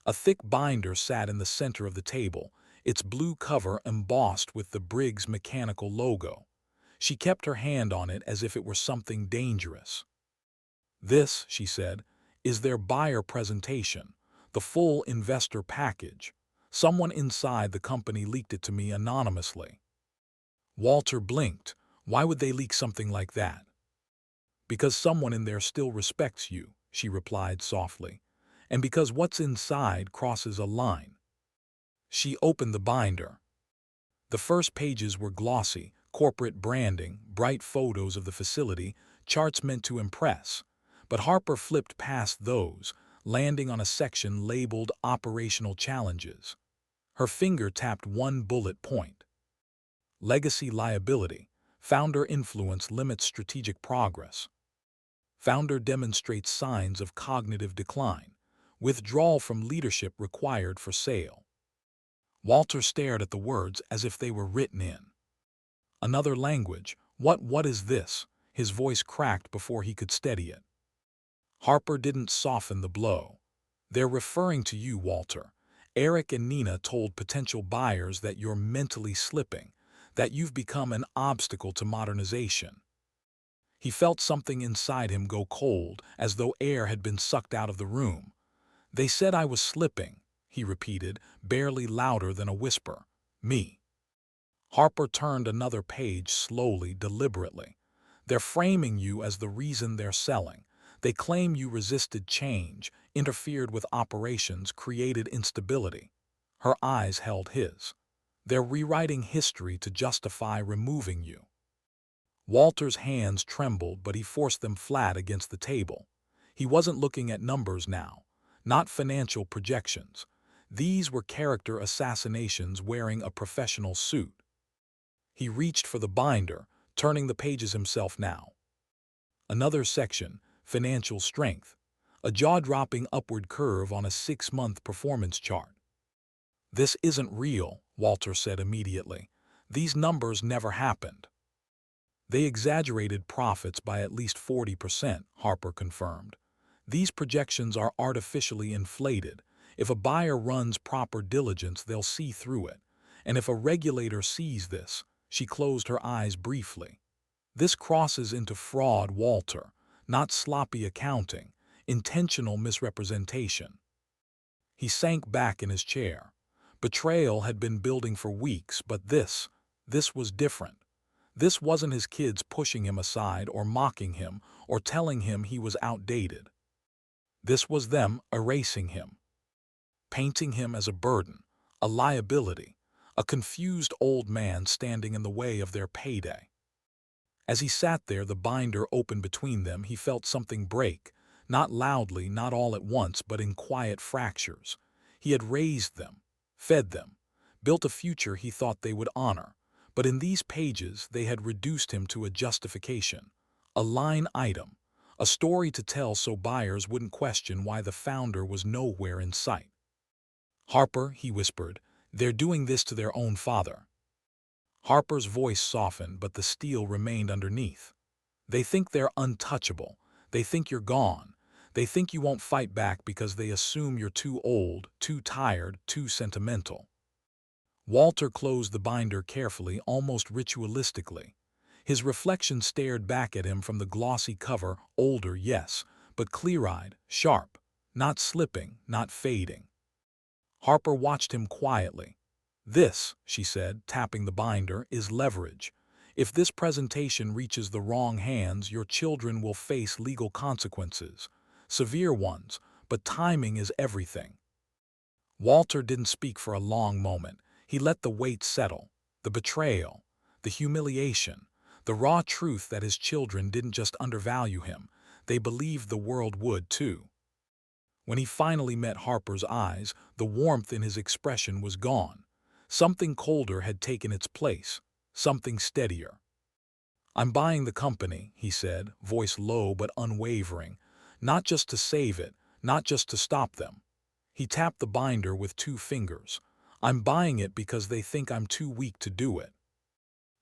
A thick binder sat in the center of the table, its blue cover embossed with the Briggs mechanical logo. She kept her hand on it as if it were something dangerous. "This," she said, "is their buyer presentation, the full investor package. Someone inside the company leaked it to me anonymously." Walter blinked. Why would they leak something like that? "Because someone in there still respects you," she replied softly, "and because what's inside crosses a line." She opened the binder. The first pages were glossy, corporate branding, bright photos of the facility, charts meant to impress. But Harper flipped past those, landing on a section labeled Operational Challenges. Her finger tapped one bullet point. Legacy liability. Founder influence limits strategic progress. Founder demonstrates signs of cognitive decline. Withdrawal from leadership required for sale. Walter stared at the words as if they were written in another language. What is this?" His voice cracked before he could steady it. Harper didn't soften the blow. "They're referring to you, Walter. Eric and Nina told potential buyers that you're mentally slipping, that you've become an obstacle to modernization." He felt something inside him go cold, as though air had been sucked out of the room. "They said I was slipping," he repeated, barely louder than a whisper. "Me." Harper turned another page slowly, deliberately. "They're framing you as the reason they're selling. They claim you resisted change, interfered with operations, created instability." Her eyes held his. "They're rewriting history to justify removing you." Walter's hands trembled, but he forced them flat against the table. He wasn't looking at numbers now, not financial projections. These were character assassinations wearing a professional suit. He reached for the binder, turning the pages himself now. Another section, financial strength, a jaw-dropping upward curve on a 6-month performance chart. "This isn't real," Walter said immediately. "These numbers never happened." "They exaggerated profits by at least 40%, Harper confirmed. "These projections are artificially inflated. If a buyer runs proper diligence, they'll see through it. And if a regulator sees this," she closed her eyes briefly. "This crosses into fraud, Walter, not sloppy accounting, intentional misrepresentation." He sank back in his chair. Betrayal had been building for weeks, but this was different. This wasn't his kids pushing him aside or mocking him or telling him he was outdated. This was them erasing him, painting him as a burden, a liability, a confused old man standing in the way of their payday. As he sat there, the binder open between them, he felt something break, not loudly, not all at once, but in quiet fractures. He had raised them, fed them, built a future he thought they would honor, But in these pages they had reduced him to a justification, a line item, a story to tell so buyers wouldn't question why the founder was nowhere in sight. "Harper," he whispered, "they're doing this to their own father." Harper's voice softened, but the steel remained underneath. "They think they're untouchable. They think you're gone. They think you won't fight back because they assume you're too old, too tired, too sentimental." Walter closed the binder carefully, almost ritualistically. His reflection stared back at him from the glossy cover, older, yes, but clear-eyed, sharp, not slipping, not fading. Harper watched him quietly. "This," she said, tapping the binder, "is leverage. If this presentation reaches the wrong hands, your children will face legal consequences. Severe ones, but timing is everything." Walter didn't speak for a long moment. He let the weight settle, the betrayal, the humiliation, the raw truth that his children didn't just undervalue him, they believed the world would too. When he finally met Harper's eyes, the warmth in his expression was gone. Something colder had taken its place, something steadier. "I'm buying the company," he said, voice low but unwavering, "not just to save it, not just to stop them." He tapped the binder with 2 fingers. "I'm buying it because they think I'm too weak to do it."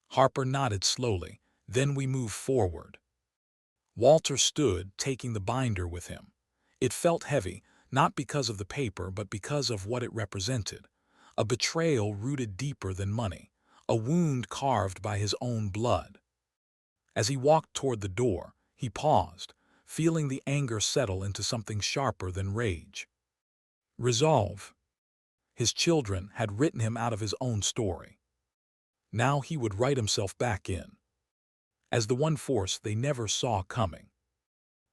Harper nodded slowly. "Then we move forward." Walter stood, taking the binder with him. It felt heavy, not because of the paper, but because of what it represented. A betrayal rooted deeper than money, a wound carved by his own blood. As he walked toward the door, he paused, feeling the anger settle into something sharper than rage. Resolve. His children had written him out of his own story. Now he would write himself back in, as the one force they never saw coming.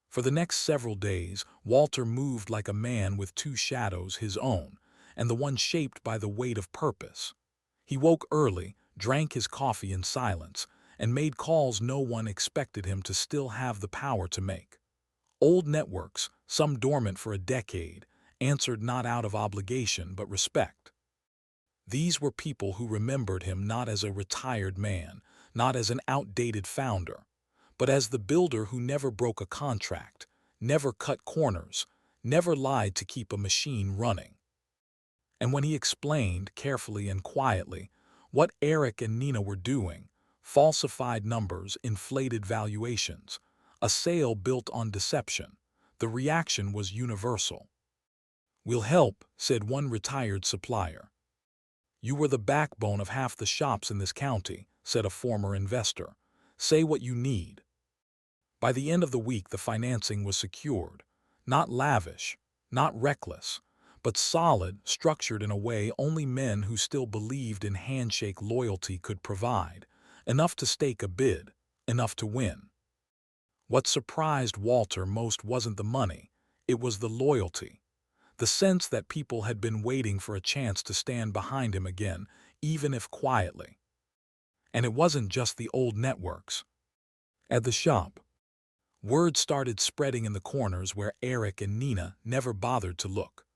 For the next several days, Walter moved like a man with 2 shadows, his own, and the one shaped by the weight of purpose. He woke early, drank his coffee in silence, and made calls no one expected him to still have the power to make. Old networks, some dormant for a decade, answered not out of obligation but respect. These were people who remembered him not as a retired man, not as an outdated founder, but as the builder who never broke a contract, never cut corners, never lied to keep a machine running. And when he explained, carefully and quietly, what Eric and Nina were doing, falsified numbers, inflated valuations, a sale built on deception, the reaction was universal. "We'll help," said one retired supplier. "You were the backbone of half the shops in this county," said a former investor. "Say what you need." By the end of the week, the financing was secured. Not lavish, not reckless, but solid, structured in a way only men who still believed in handshake loyalty could provide. Enough to stake a bid, enough to win. What surprised Walter most wasn't the money, it was the loyalty. The sense that people had been waiting for a chance to stand behind him again, even if quietly. And it wasn't just the old networks. At the shop, word started spreading in the corners where Eric and Nina never bothered to look.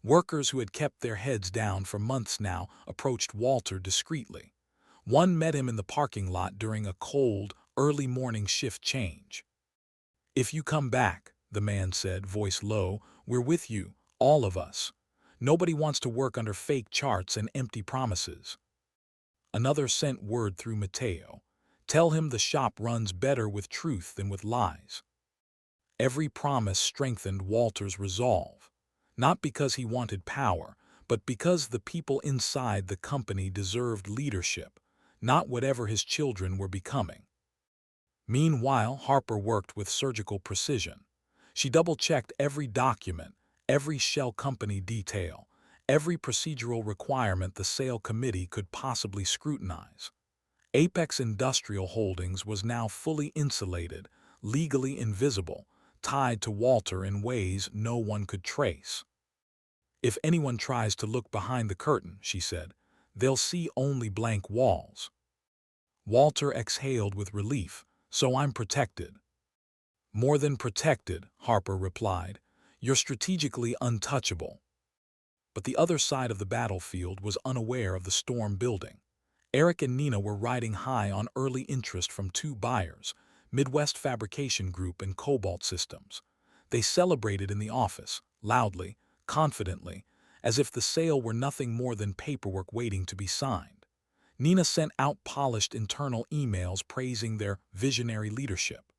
Workers who had kept their heads down for months now approached Walter discreetly. One met him in the parking lot during a cold, early morning shift change. "If you come back," the man said, voice low, "we're with you, all of us. Nobody wants to work under fake charts and empty promises." Another sent word through Mateo. "Tell him the shop runs better with truth than with lies." Every promise strengthened Walter's resolve, not because he wanted power, but because the people inside the company deserved leadership, not whatever his children were becoming. Meanwhile, Harper worked with surgical precision. She double-checked every document, every shell company detail, every procedural requirement the sale committee could possibly scrutinize. Apex Industrial Holdings was now fully insulated, legally invisible, tied to Walter in ways no one could trace. "If anyone tries to look behind the curtain," she said, "they'll see only blank walls." Walter exhaled with relief. "So I'm protected." "More than protected," Harper replied. "You're strategically untouchable." But the other side of the battlefield was unaware of the storm building. Eric and Nina were riding high on early interest from two buyers, Midwest Fabrication Group and Cobalt Systems. They celebrated in the office, loudly, confidently, as if the sale were nothing more than paperwork waiting to be signed. Nina sent out polished internal emails praising their visionary leadership.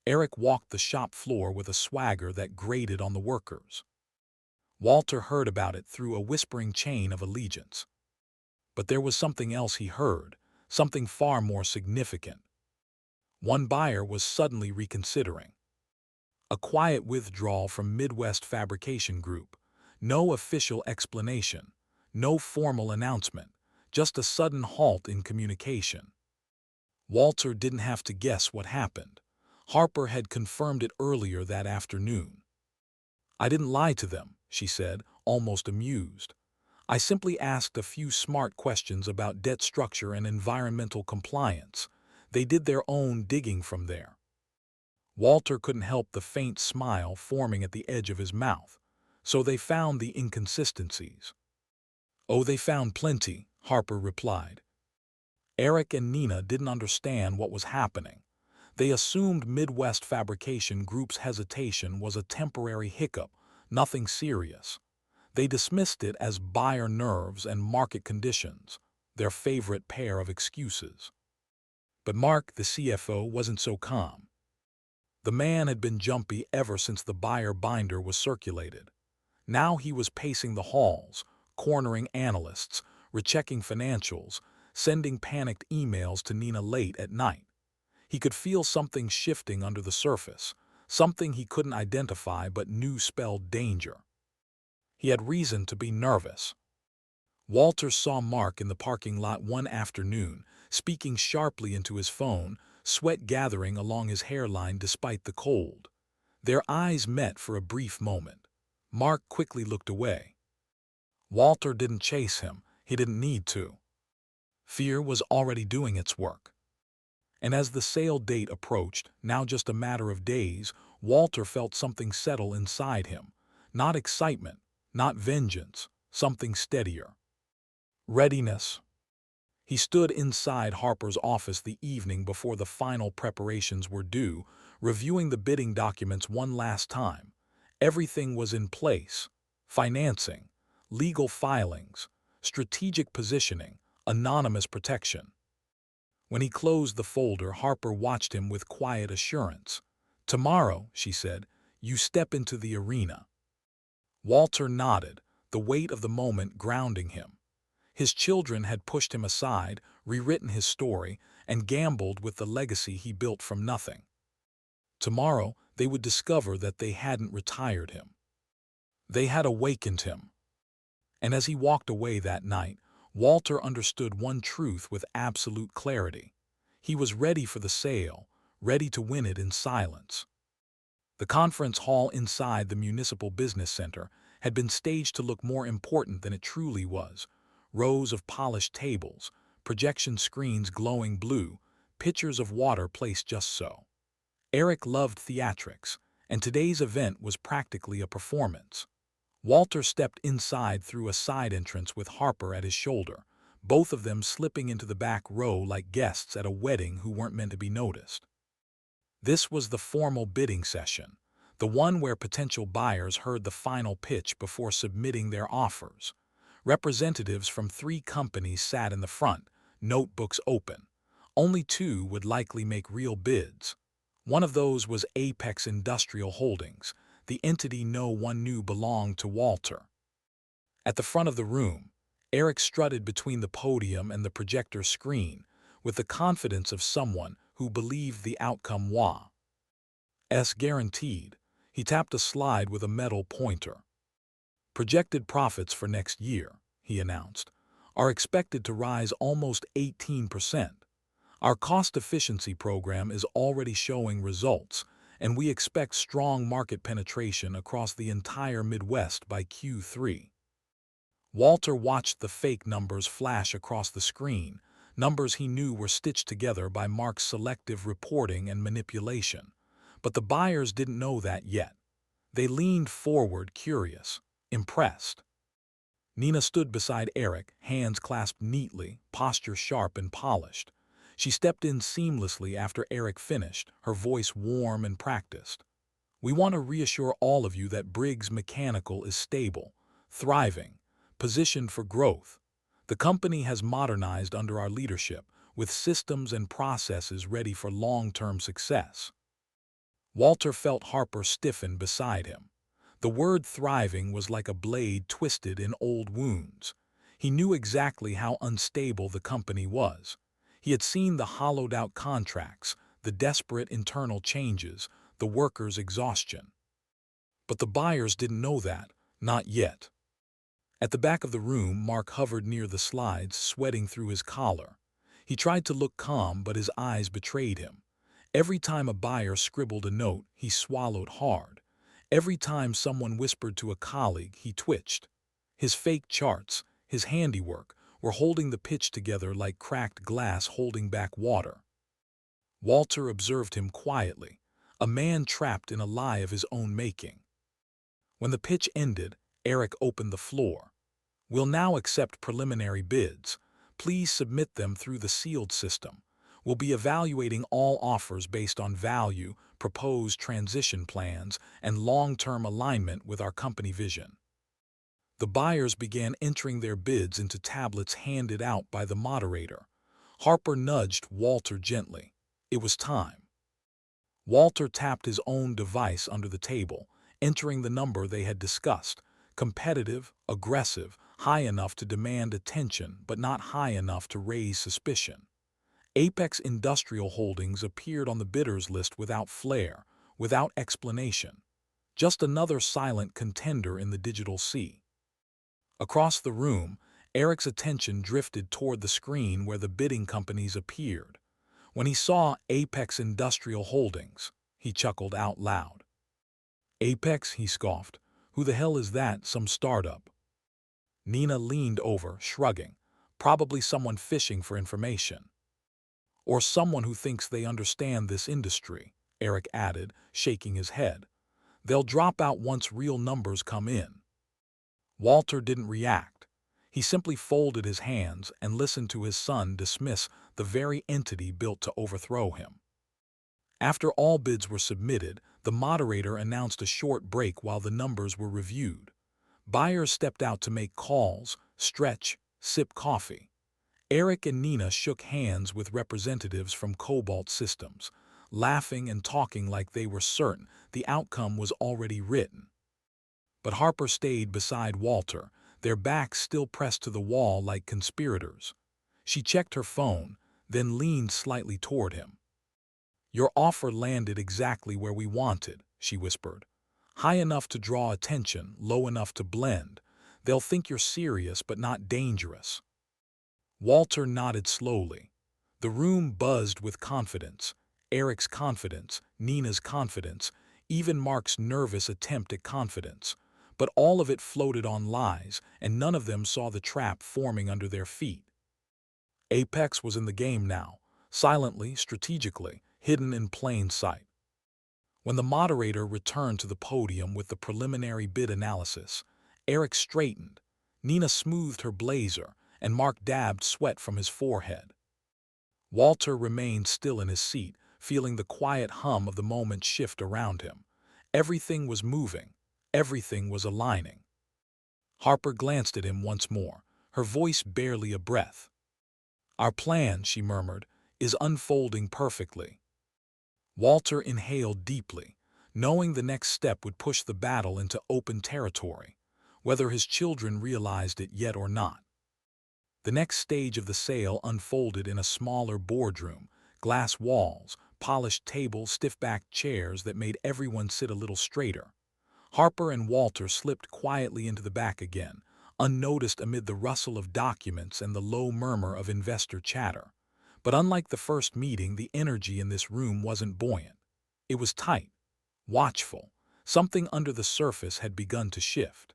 Eric walked the shop floor with a swagger that grated on the workers. Walter heard about it through a whispering chain of allegiance. But there was something else he heard, something far more significant. One buyer was suddenly reconsidering. A quiet withdrawal from Midwest Fabrication Group. No official explanation, no formal announcement, just a sudden halt in communication. Walter didn't have to guess what happened. Harper had confirmed it earlier that afternoon. "I didn't lie to them," she said, almost amused. "I simply asked a few smart questions about debt structure and environmental compliance. They did their own digging from there." Walter couldn't help the faint smile forming at the edge of his mouth. "So they found the inconsistencies." "Oh, they found plenty," Harper replied. Eric and Nina didn't understand what was happening. They assumed Midwest Fabrication Group's hesitation was a temporary hiccup, nothing serious. They dismissed it as buyer nerves and market conditions, their favorite pair of excuses. But Mark, the CFO, wasn't so calm. The man had been jumpy ever since the buyer binder was circulated. Now he was pacing the halls, cornering analysts, rechecking financials, sending panicked emails to Nina late at night. He could feel something shifting under the surface, something he couldn't identify but knew spelled danger. He had reason to be nervous. Walter saw Mark in the parking lot one afternoon, speaking sharply into his phone, sweat gathering along his hairline despite the cold. Their eyes met for a brief moment. Mark quickly looked away. Walter didn't chase him. He didn't need to. Fear was already doing its work. And as the sale date approached, now just a matter of days, Walter felt something settle inside him. Not excitement, not vengeance, something steadier. Readiness. He stood inside Harper's office the evening before the final preparations were due, reviewing the bidding documents one last time. Everything was in place: financing, legal filings, strategic positioning, anonymous protection. When he closed the folder, Harper watched him with quiet assurance. "Tomorrow," she said, "you step into the arena." Walter nodded, the weight of the moment grounding him. His children had pushed him aside, rewritten his story, and gambled with the legacy he built from nothing. Tomorrow, they would discover that they hadn't retired him. They had awakened him. And as he walked away that night, Walter understood one truth with absolute clarity. He was ready for the sale, ready to win it in silence. The conference hall inside the Municipal Business Center had been staged to look more important than it truly was. Rows of polished tables, projection screens glowing blue, pitchers of water placed just so. Eric loved theatrics, and today's event was practically a performance. Walter stepped inside through a side entrance with Harper at his shoulder, both of them slipping into the back row like guests at a wedding who weren't meant to be noticed. This was the formal bidding session, the one where potential buyers heard the final pitch before submitting their offers. Representatives from 3 companies sat in the front, notebooks open. Only 2 would likely make real bids. One of those was Apex Industrial Holdings, the entity no one knew belonged to Walter. At the front of the room, Eric strutted between the podium and the projector screen with the confidence of someone who believed the outcome was guaranteed. He tapped a slide with a metal pointer. "Projected profits for next year," he announced, "are expected to rise almost 18%. Our cost efficiency program is already showing results, and we expect strong market penetration across the entire Midwest by Q3. Walter watched the fake numbers flash across the screen, numbers he knew were stitched together by Mark's selective reporting and manipulation. But the buyers didn't know that yet. They leaned forward, curious, impressed. Nina stood beside Eric, hands clasped neatly, posture sharp and polished. She stepped in seamlessly after Eric finished, her voice warm and practiced. "We want to reassure all of you that Briggs Mechanical is stable, thriving, positioned for growth. The company has modernized under our leadership, with systems and processes ready for long-term success." Walter felt Harper stiffen beside him. The word thriving was like a blade twisted in old wounds. He knew exactly how unstable the company was. He had seen the hollowed-out contracts, the desperate internal changes, the workers' exhaustion. But the buyers didn't know that, not yet. At the back of the room, Mark hovered near the slides, sweating through his collar. He tried to look calm, but his eyes betrayed him. Every time a buyer scribbled a note, he swallowed hard. Every time someone whispered to a colleague, he twitched. His fake charts, his handiwork, were holding the pitch together like cracked glass holding back water. Walter observed him quietly, a man trapped in a lie of his own making. When the pitch ended, Eric opened the floor. "We'll now accept preliminary bids. Please submit them through the sealed system. We'll be evaluating all offers based on value, proposed transition plans, and long-term alignment with our company vision." The buyers began entering their bids into tablets handed out by the moderator. Harper nudged Walter gently. It was time. Walter tapped his own device under the table, entering the number they had discussed: competitive, aggressive, high enough to demand attention but not high enough to raise suspicion. Apex Industrial Holdings appeared on the bidders list without flair, without explanation. Just another silent contender in the digital sea. Across the room, Eric's attention drifted toward the screen where the bidding companies appeared. When he saw Apex Industrial Holdings, he chuckled out loud. "Apex?" he scoffed. "Who the hell is that, some startup?" Nina leaned over, shrugging. "Probably someone fishing for information." "Or someone who thinks they understand this industry," Eric added, shaking his head. "They'll drop out once real numbers come in." Walter didn't react. He simply folded his hands and listened to his son dismiss the very entity built to overthrow him. After all bids were submitted, the moderator announced a short break while the numbers were reviewed. Buyers stepped out to make calls, stretch, sip coffee. Eric and Nina shook hands with representatives from Cobalt Systems, laughing and talking like they were certain the outcome was already written. But Harper stayed beside Walter, their backs still pressed to the wall like conspirators. She checked her phone, then leaned slightly toward him. "Your offer landed exactly where we wanted," she whispered. "High enough to draw attention, low enough to blend. They'll think you're serious but not dangerous." Walter nodded slowly. The room buzzed with confidence. Eric's confidence, Nina's confidence, even Mark's nervous attempt at confidence. But all of it floated on lies, and none of them saw the trap forming under their feet. Apex was in the game now, silently, strategically, hidden in plain sight. When the moderator returned to the podium with the preliminary bid analysis, Eric straightened, Nina smoothed her blazer, and Mark dabbed sweat from his forehead. Walter remained still in his seat, feeling the quiet hum of the moment shift around him. Everything was moving. Everything was aligning. Harper glanced at him once more, her voice barely a breath. "Our plan," she murmured, "is unfolding perfectly." Walter inhaled deeply, knowing the next step would push the battle into open territory, whether his children realized it yet or not. The next stage of the sale unfolded in a smaller boardroom, glass walls, polished tables, stiff-backed chairs that made everyone sit a little straighter. Harper and Walter slipped quietly into the back again, unnoticed amid the rustle of documents and the low murmur of investor chatter. But unlike the first meeting, the energy in this room wasn't buoyant. It was tight, watchful. Something under the surface had begun to shift.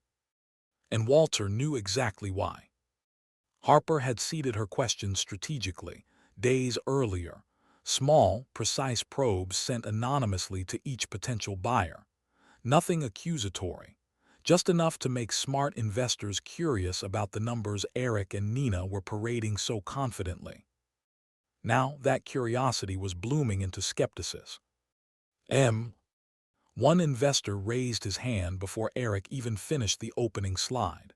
And Walter knew exactly why. Harper had seeded her questions strategically, days earlier. Small, precise probes sent anonymously to each potential buyer. Nothing accusatory, just enough to make smart investors curious about the numbers Eric and Nina were parading so confidently. Now that curiosity was blooming into skepticism. M. One investor raised his hand before Eric even finished the opening slide.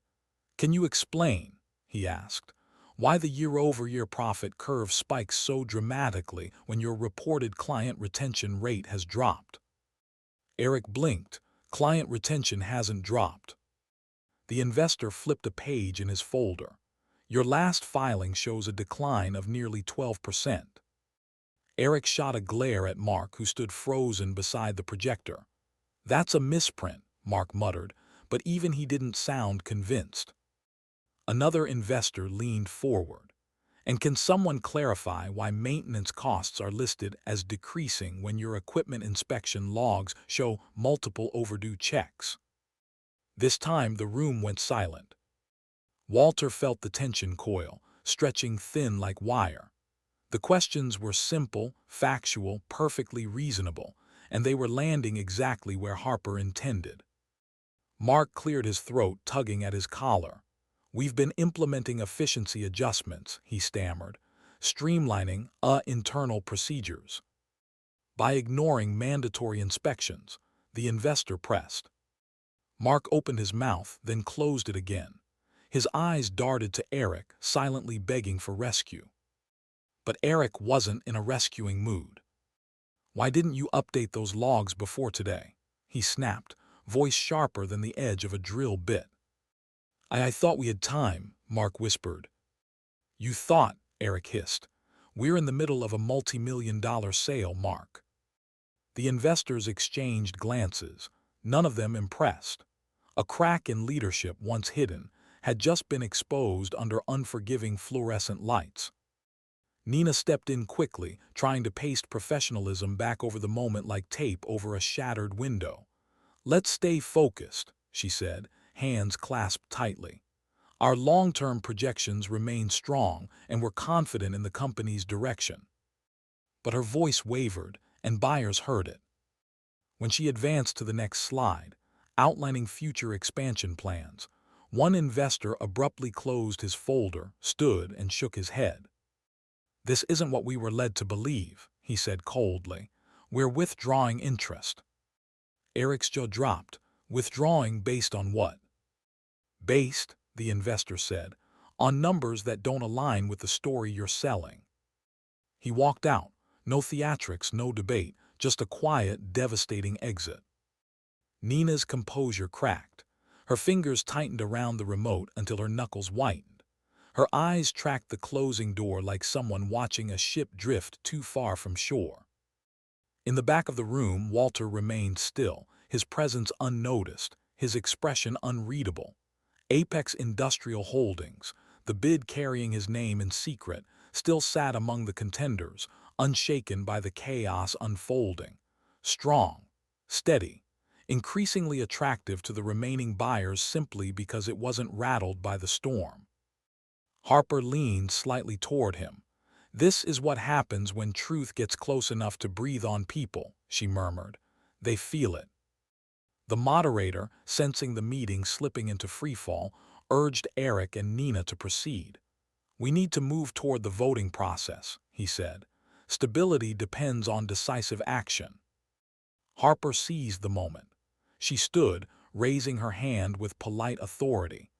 "Can you explain," he asked, "why the year-over-year profit curve spikes so dramatically when your reported client retention rate has dropped?" Eric blinked. "Client retention hasn't dropped." The investor flipped a page in his folder. "Your last filing shows a decline of nearly 12%. Eric shot a glare at Mark, who stood frozen beside the projector. "That's a misprint," Mark muttered, but even he didn't sound convinced. Another investor leaned forward. "And can someone clarify why maintenance costs are listed as decreasing when your equipment inspection logs show multiple overdue checks?" This time the room went silent. Walter felt the tension coil, stretching thin like wire. The questions were simple, factual, perfectly reasonable, and they were landing exactly where Harper intended. Mark cleared his throat, tugging at his collar. "We've been implementing efficiency adjustments," he stammered, "streamlining internal procedures." "By ignoring mandatory inspections," the investor pressed. Mark opened his mouth, then closed it again. His eyes darted to Eric, silently begging for rescue. But Eric wasn't in a rescuing mood. "Why didn't you update those logs before today?" he snapped, voice sharper than the edge of a drill bit. I thought we had time," Mark whispered. "You thought," Eric hissed. "We're in the middle of a multi-million-dollar sale, Mark." The investors exchanged glances, none of them impressed. A crack in leadership, once hidden, had just been exposed under unforgiving fluorescent lights. Nina stepped in quickly, trying to paste professionalism back over the moment like tape over a shattered window. "Let's stay focused," she said, hands clasped tightly. "Our long-term projections remain strong, and we're confident in the company's direction." But her voice wavered, and buyers heard it. When she advanced to the next slide, outlining future expansion plans, one investor abruptly closed his folder, stood, and shook his head. "This isn't what we were led to believe," he said coldly. "We're withdrawing interest." Eric's jaw dropped. "Withdrawing based on what?" "Based," the investor said, "on numbers that don't align with the story you're selling." He walked out. No theatrics, no debate, just a quiet, devastating exit. Nina's composure cracked. Her fingers tightened around the remote until her knuckles whitened. Her eyes tracked the closing door like someone watching a ship drift too far from shore. In the back of the room, Walter remained still, his presence unnoticed, his expression unreadable. Apex Industrial Holdings, the bid carrying his name in secret, still sat among the contenders, unshaken by the chaos unfolding. Strong, steady, increasingly attractive to the remaining buyers simply because it wasn't rattled by the storm. Harper leaned slightly toward him. "This is what happens when truth gets close enough to breathe on people," she murmured. "They feel it." The moderator, sensing the meeting slipping into freefall, urged Eric and Nina to proceed. "We need to move toward the voting process," he said. "Stability depends on decisive action." Harper seized the moment. She stood, raising her hand with polite authority.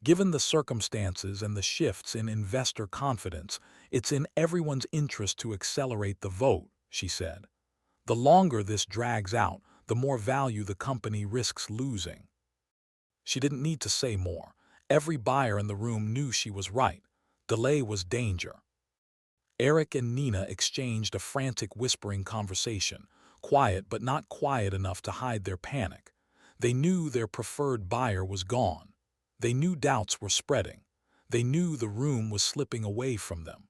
"Given the circumstances and the shifts in investor confidence, it's in everyone's interest to accelerate the vote," she said. "The longer this drags out, the more value the company risks losing." She didn't need to say more. Every buyer in the room knew she was right. Delay was danger. Eric and Nina exchanged a frantic whispering conversation, quiet but not quiet enough to hide their panic. They knew their preferred buyer was gone. They knew doubts were spreading. They knew the room was slipping away from them.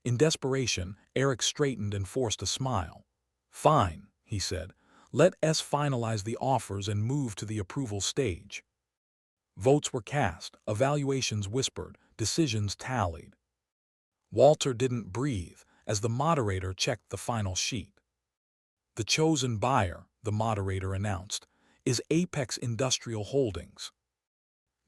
In desperation, Eric straightened and forced a smile. "Fine," he said. "Let us finalize the offers and move to the approval stage." Votes were cast, evaluations whispered, decisions tallied. Walter didn't breathe as the moderator checked the final sheet. "The chosen buyer," the moderator announced, is Apex Industrial Holdings.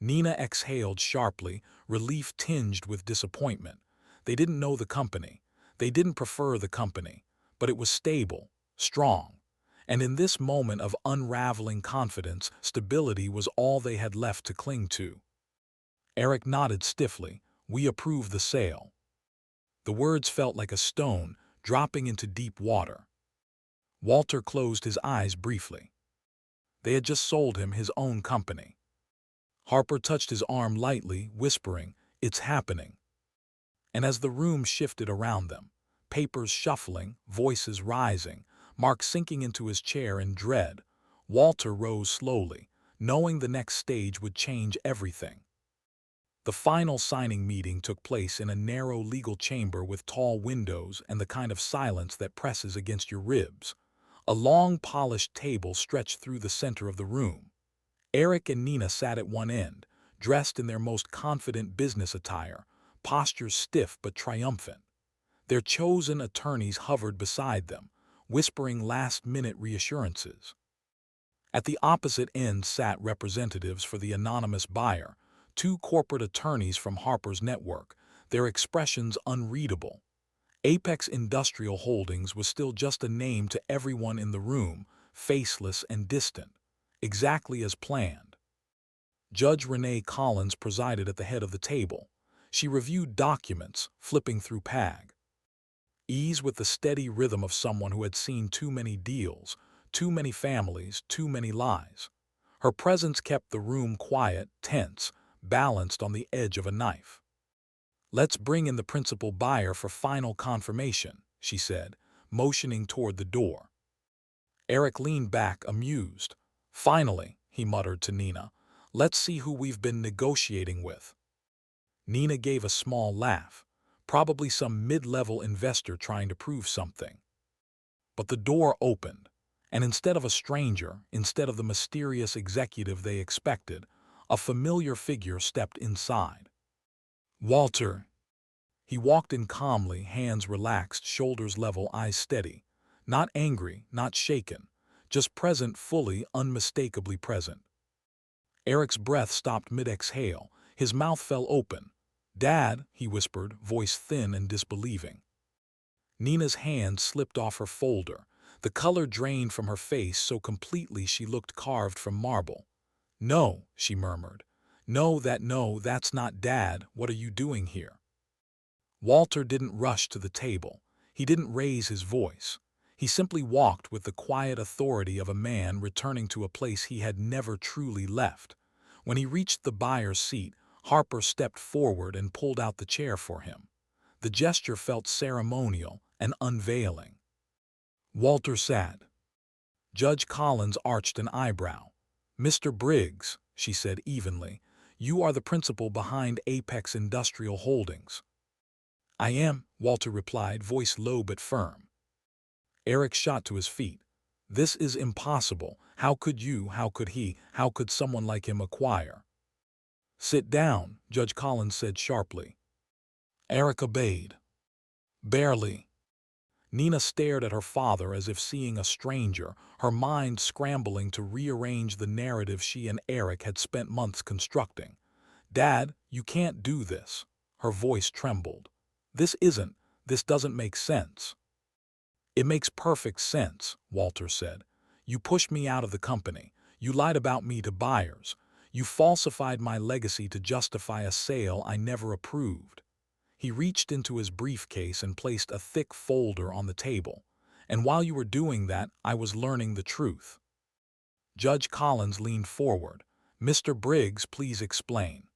Nina exhaled sharply, relief tinged with disappointment. They didn't know the company. They didn't prefer the company. But it was stable, strong. And in this moment of unraveling confidence, stability was all they had left to cling to. Eric nodded stiffly. We approve the sale. The words felt like a stone dropping into deep water. Walter closed his eyes briefly. They had just sold him his own company. Harper touched his arm lightly, whispering, "It's happening." And as the room shifted around them, papers shuffling, voices rising, Mark sinking into his chair in dread, Walter rose slowly, knowing the next stage would change everything. The final signing meeting took place in a narrow legal chamber with tall windows and the kind of silence that presses against your ribs. A long, polished table stretched through the center of the room. Eric and Nina sat at one end, dressed in their most confident business attire, postures stiff but triumphant. Their chosen attorneys hovered beside them, whispering last-minute reassurances. At the opposite end sat representatives for the anonymous buyer, two corporate attorneys from Harper's network, their expressions unreadable. Apex Industrial Holdings was still just a name to everyone in the room, faceless and distant, exactly as planned. Judge Renee Collins presided at the head of the table. She reviewed documents, flipping through ease with the steady rhythm of someone who had seen too many deals, too many families, too many lies. Her presence kept the room quiet, tense, balanced on the edge of a knife. "Let's bring in the principal buyer for final confirmation," she said, motioning toward the door. Eric leaned back, amused. "Finally," he muttered to Nina, "let's see who we've been negotiating with." Nina gave a small laugh, probably some mid-level investor trying to prove something. But the door opened, and instead of a stranger, instead of the mysterious executive they expected, a familiar figure stepped inside. Walter. He walked in calmly, hands relaxed, shoulders level, eyes steady. Not angry, not shaken, just present, fully, unmistakably present. Eric's breath stopped mid-exhale. His mouth fell open. "Dad," he whispered, voice thin and disbelieving. Nina's hand slipped off her folder. The color drained from her face so completely she looked carved from marble. "No," she murmured. No, that's not Dad. What are you doing here?" Walter didn't rush to the table. He didn't raise his voice. He simply walked with the quiet authority of a man returning to a place he had never truly left. When he reached the buyer's seat, Harper stepped forward and pulled out the chair for him. The gesture felt ceremonial and unveiling. Walter sat. Judge Collins arched an eyebrow. "Mr. Briggs," she said evenly, "you are the principal behind Apex Industrial Holdings." "I am," Walter replied, voice low but firm. Eric shot to his feet. "This is impossible. How could you, how could he, how could someone like him acquire?" "Sit down," Judge Collins said sharply. Eric obeyed. Barely. Nina stared at her father as if seeing a stranger, her mind scrambling to rearrange the narrative she and Eric had spent months constructing. "Dad, you can't do this." Her voice trembled. This doesn't make sense." "It makes perfect sense," Walter said. "You pushed me out of the company. You lied about me to buyers. You falsified my legacy to justify a sale I never approved." He reached into his briefcase and placed a thick folder on the table. "And while you were doing that, I was learning the truth." Judge Collins leaned forward. "Mr. Briggs, please explain."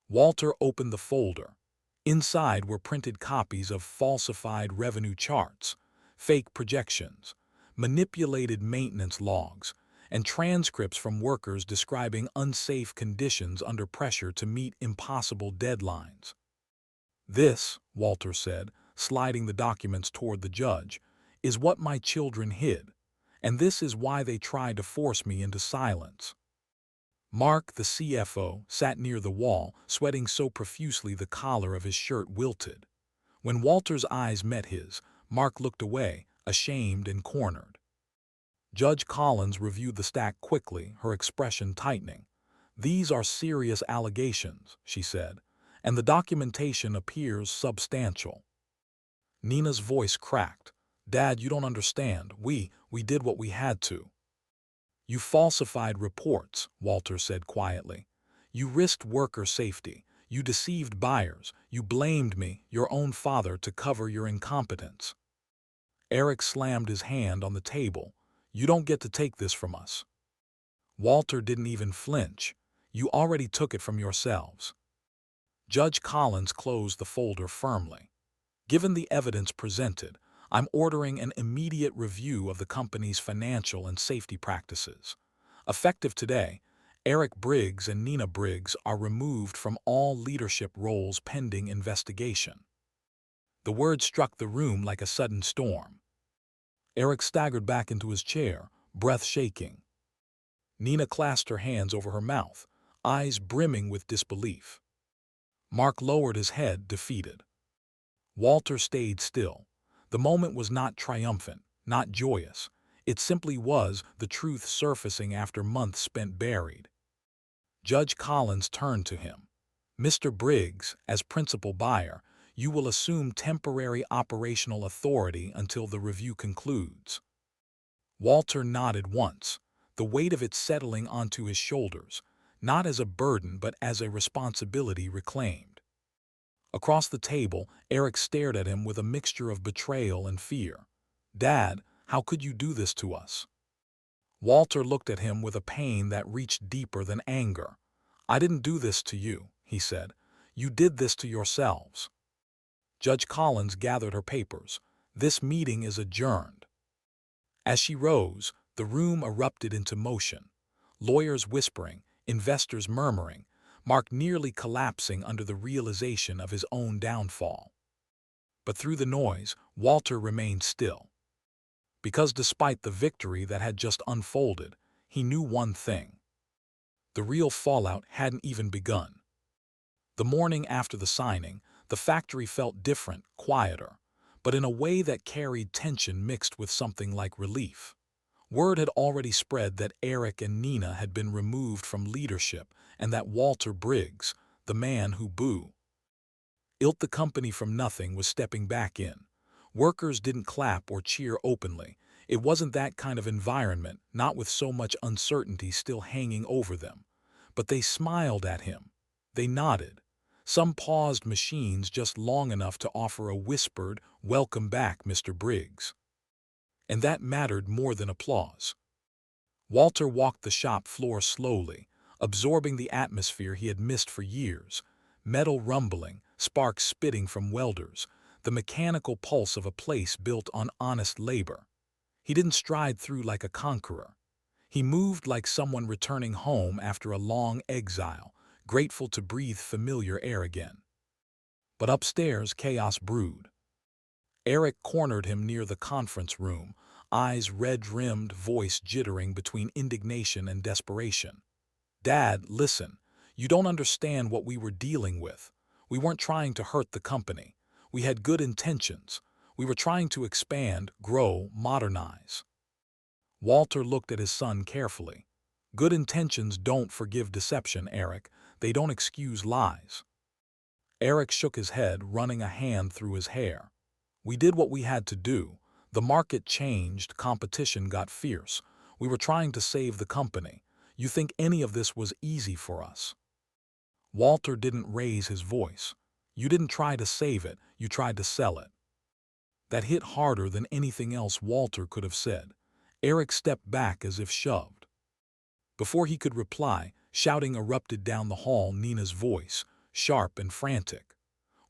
Walter opened the folder. Inside were printed copies of falsified revenue charts, fake projections, manipulated maintenance logs, and transcripts from workers describing unsafe conditions under pressure to meet impossible deadlines. "This," Walter said, sliding the documents toward the judge, "is what my children hid, and this is why they tried to force me into silence." Mark, the CFO, sat near the wall, sweating so profusely the collar of his shirt wilted. When Walter's eyes met his, Mark looked away, ashamed and cornered. Judge Collins reviewed the stack quickly, her expression tightening. "These are serious allegations," she said, "and the documentation appears substantial." Nina's voice cracked. "Dad, you don't understand. We did what we had to." "You falsified reports," Walter said quietly. "You risked worker safety. You deceived buyers. You blamed me, your own father, to cover your incompetence." Eric slammed his hand on the table. "You don't get to take this from us." Walter didn't even flinch. "You already took it from yourselves." Judge Collins closed the folder firmly. "Given the evidence presented, I'm ordering an immediate review of the company's financial and safety practices. Effective today, Eric Briggs and Nina Briggs are removed from all leadership roles pending investigation." The word struck the room like a sudden storm. Eric staggered back into his chair, breath shaking. Nina clasped her hands over her mouth, eyes brimming with disbelief. Mark lowered his head, defeated. Walter stayed still. The moment was not triumphant, not joyous. It simply was, the truth surfacing after months spent buried. Judge Collins turned to him. "Mr. Briggs, as principal buyer, you will assume temporary operational authority until the review concludes." Walter nodded once, the weight of it settling onto his shoulders, not as a burden but as a responsibility reclaimed. Across the table, Eric stared at him with a mixture of betrayal and fear. "Dad, how could you do this to us?" Walter looked at him with a pain that reached deeper than anger. "I didn't do this to you," he said. "You did this to yourselves." Judge Collins gathered her papers. "This meeting is adjourned." As she rose, the room erupted into motion. Lawyers whispering, investors murmuring, Mark nearly collapsing under the realization of his own downfall. But through the noise, Walter remained still. Because despite the victory that had just unfolded, he knew one thing. The real fallout hadn't even begun. The morning after the signing, the factory felt different, quieter, but in a way that carried tension mixed with something like relief. Word had already spread that Eric and Nina had been removed from leadership and that Walter Briggs, the man who built the company from nothing, was stepping back in. Workers didn't clap or cheer openly. It wasn't that kind of environment, not with so much uncertainty still hanging over them. But they smiled at him. They nodded. Some paused machines just long enough to offer a whispered, "Welcome back, Mr. Briggs." And that mattered more than applause. Walter walked the shop floor slowly, absorbing the atmosphere he had missed for years. Metal rumbling, sparks spitting from welders, the mechanical pulse of a place built on honest labor. He didn't stride through like a conqueror. He moved like someone returning home after a long exile, grateful to breathe familiar air again. But upstairs, chaos brewed. Eric cornered him near the conference room, eyes red-rimmed, voice jittering between indignation and desperation. "Dad, listen. You don't understand what we were dealing with. We weren't trying to hurt the company. We had good intentions. We were trying to expand, grow, modernize." Walter looked at his son carefully. "Good intentions don't forgive deception, Eric. They don't excuse lies." Eric shook his head, running a hand through his hair. "We did what we had to do. The market changed, competition got fierce. We were trying to save the company. You think any of this was easy for us?" Walter didn't raise his voice. "You didn't try to save it, you tried to sell it." That hit harder than anything else Walter could have said. Eric stepped back as if shoved. Before he could reply, shouting erupted down the hall, Nina's voice, sharp and frantic.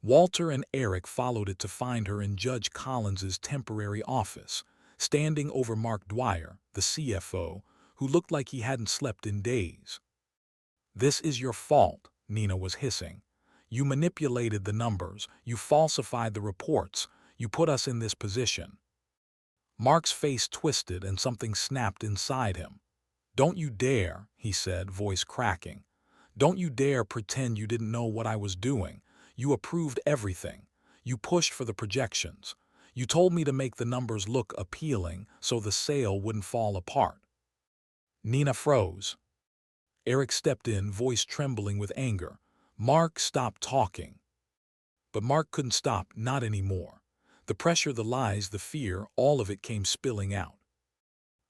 Walter and Eric followed it to find her in Judge Collins's temporary office, standing over Mark Dwyer, the CFO, who looked like he hadn't slept in days. "This is your fault," Nina was hissing. "You manipulated the numbers, you falsified the reports, you put us in this position." Mark's face twisted and something snapped inside him. "Don't you dare," he said, voice cracking. "Don't you dare pretend you didn't know what I was doing. You approved everything. You pushed for the projections. You told me to make the numbers look appealing so the sale wouldn't fall apart. Nina froze. Eric stepped in, voice trembling with anger. Mark, stop talking. But Mark couldn't stop, not anymore. The pressure, the lies, the fear, all of it came spilling out.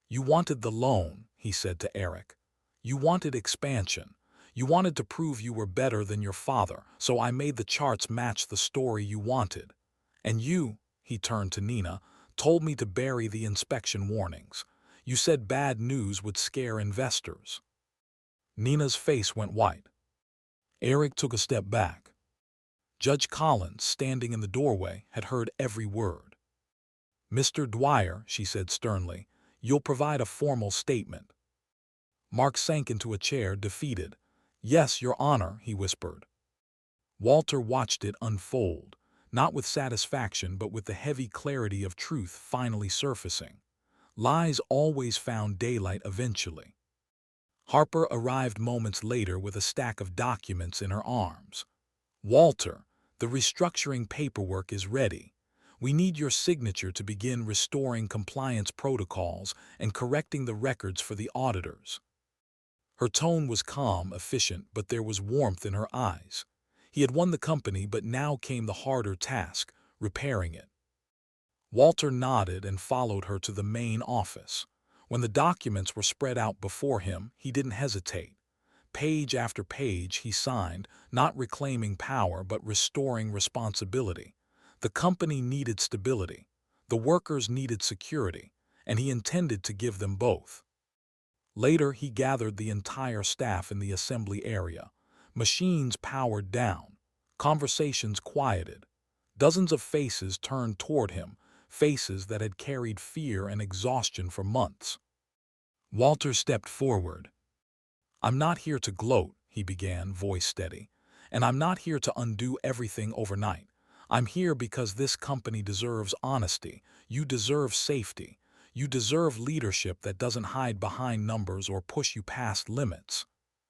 You wanted the loan, he said to Eric. You wanted expansion. You wanted to prove you were better than your father, so I made the charts match the story you wanted. And you, he turned to Nina, told me to bury the inspection warnings. You said bad news would scare investors. Nina's face went white. Eric took a step back. Judge Collins, standing in the doorway, had heard every word. Mr. Dwyer, she said sternly, you'll provide a formal statement. Mark sank into a chair, defeated. Yes, Your Honor, he whispered. Walter watched it unfold, not with satisfaction but with the heavy clarity of truth finally surfacing. Lies always found daylight eventually. Harper arrived moments later with a stack of documents in her arms. Walter, the restructuring paperwork is ready. We need your signature to begin restoring compliance protocols and correcting the records for the auditors. Her tone was calm, efficient, but there was warmth in her eyes. He had won the company, but now came the harder task, repairing it. Walter nodded and followed her to the main office. When the documents were spread out before him, he didn't hesitate. Page after page he signed, not reclaiming power but restoring responsibility. The company needed stability. The workers needed security, and he intended to give them both. Later, he gathered the entire staff in the assembly area. Machines powered down. Conversations quieted. Dozens of faces turned toward him, faces that had carried fear and exhaustion for months. Walter stepped forward. I'm not here to gloat, he began, voice steady. And I'm not here to undo everything overnight. I'm here because this company deserves honesty. You deserve safety. You deserve leadership that doesn't hide behind numbers or push you past limits.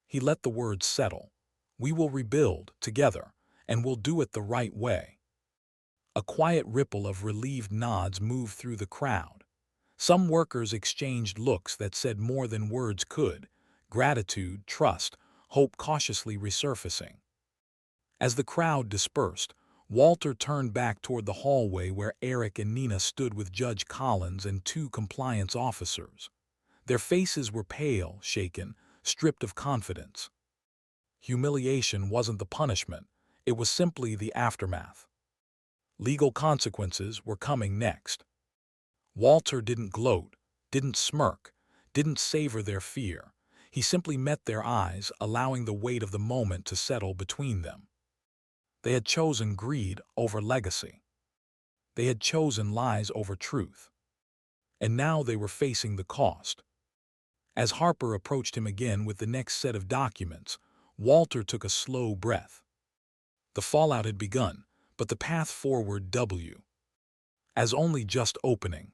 He let the words settle. We will rebuild together, and we'll do it the right way. A quiet ripple of relieved nods moved through the crowd. Some workers exchanged looks that said more than words could. Gratitude, trust, hope cautiously resurfacing. As the crowd dispersed, Walter turned back toward the hallway where Eric and Nina stood with Judge Collins and two compliance officers. Their faces were pale, shaken, stripped of confidence. Humiliation wasn't the punishment, it was simply the aftermath. Legal consequences were coming next. Walter didn't gloat, didn't smirk, didn't savor their fear. He simply met their eyes, allowing the weight of the moment to settle between them. They had chosen greed over legacy. They had chosen lies over truth. And now they were facing the cost. As Harper approached him again with the next set of documents, Walter took a slow breath. The fallout had begun, but the path forward as only just opening.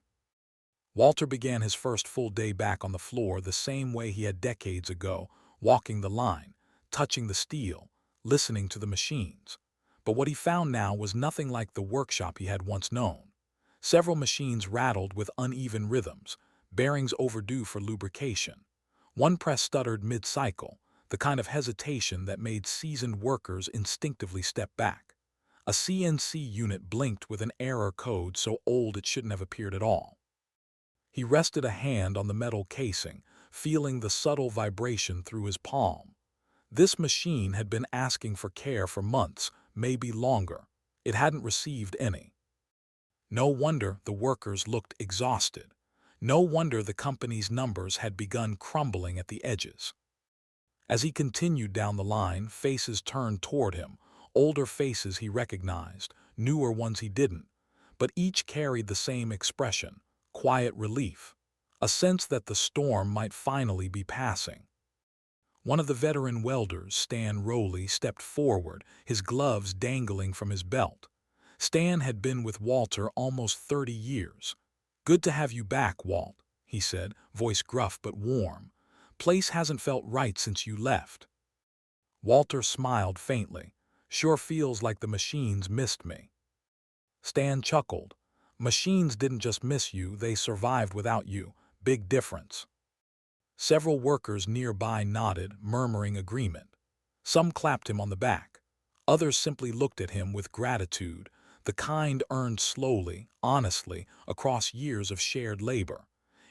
Walter began his first full day back on the floor the same way he had decades ago, walking the line, touching the steel, listening to the machines. But what he found now was nothing like the workshop he had once known. Several machines rattled with uneven rhythms, bearings overdue for lubrication. One press stuttered mid-cycle, the kind of hesitation that made seasoned workers instinctively step back. A CNC unit blinked with an error code so old it shouldn't have appeared at all. He rested a hand on the metal casing, feeling the subtle vibration through his palm. This machine had been asking for care for months, maybe longer. It hadn't received any. No wonder the workers looked exhausted. No wonder the company's numbers had begun crumbling at the edges. As he continued down the line, faces turned toward him, older faces he recognized, newer ones he didn't, but each carried the same expression, quiet relief, a sense that the storm might finally be passing. One of the veteran welders, Stan Rowley, stepped forward, his gloves dangling from his belt. Stan had been with Walter almost 30 years. "Good to have you back, Walt," he said, voice gruff but warm. "Place hasn't felt right since you left." Walter smiled faintly. "Sure feels like the machines missed me." Stan chuckled. Machines didn't just miss you, they survived without you. Big difference. Several workers nearby nodded, murmuring agreement. Some clapped him on the back. Others simply looked at him with gratitude, the kind earned slowly, honestly, across years of shared labor.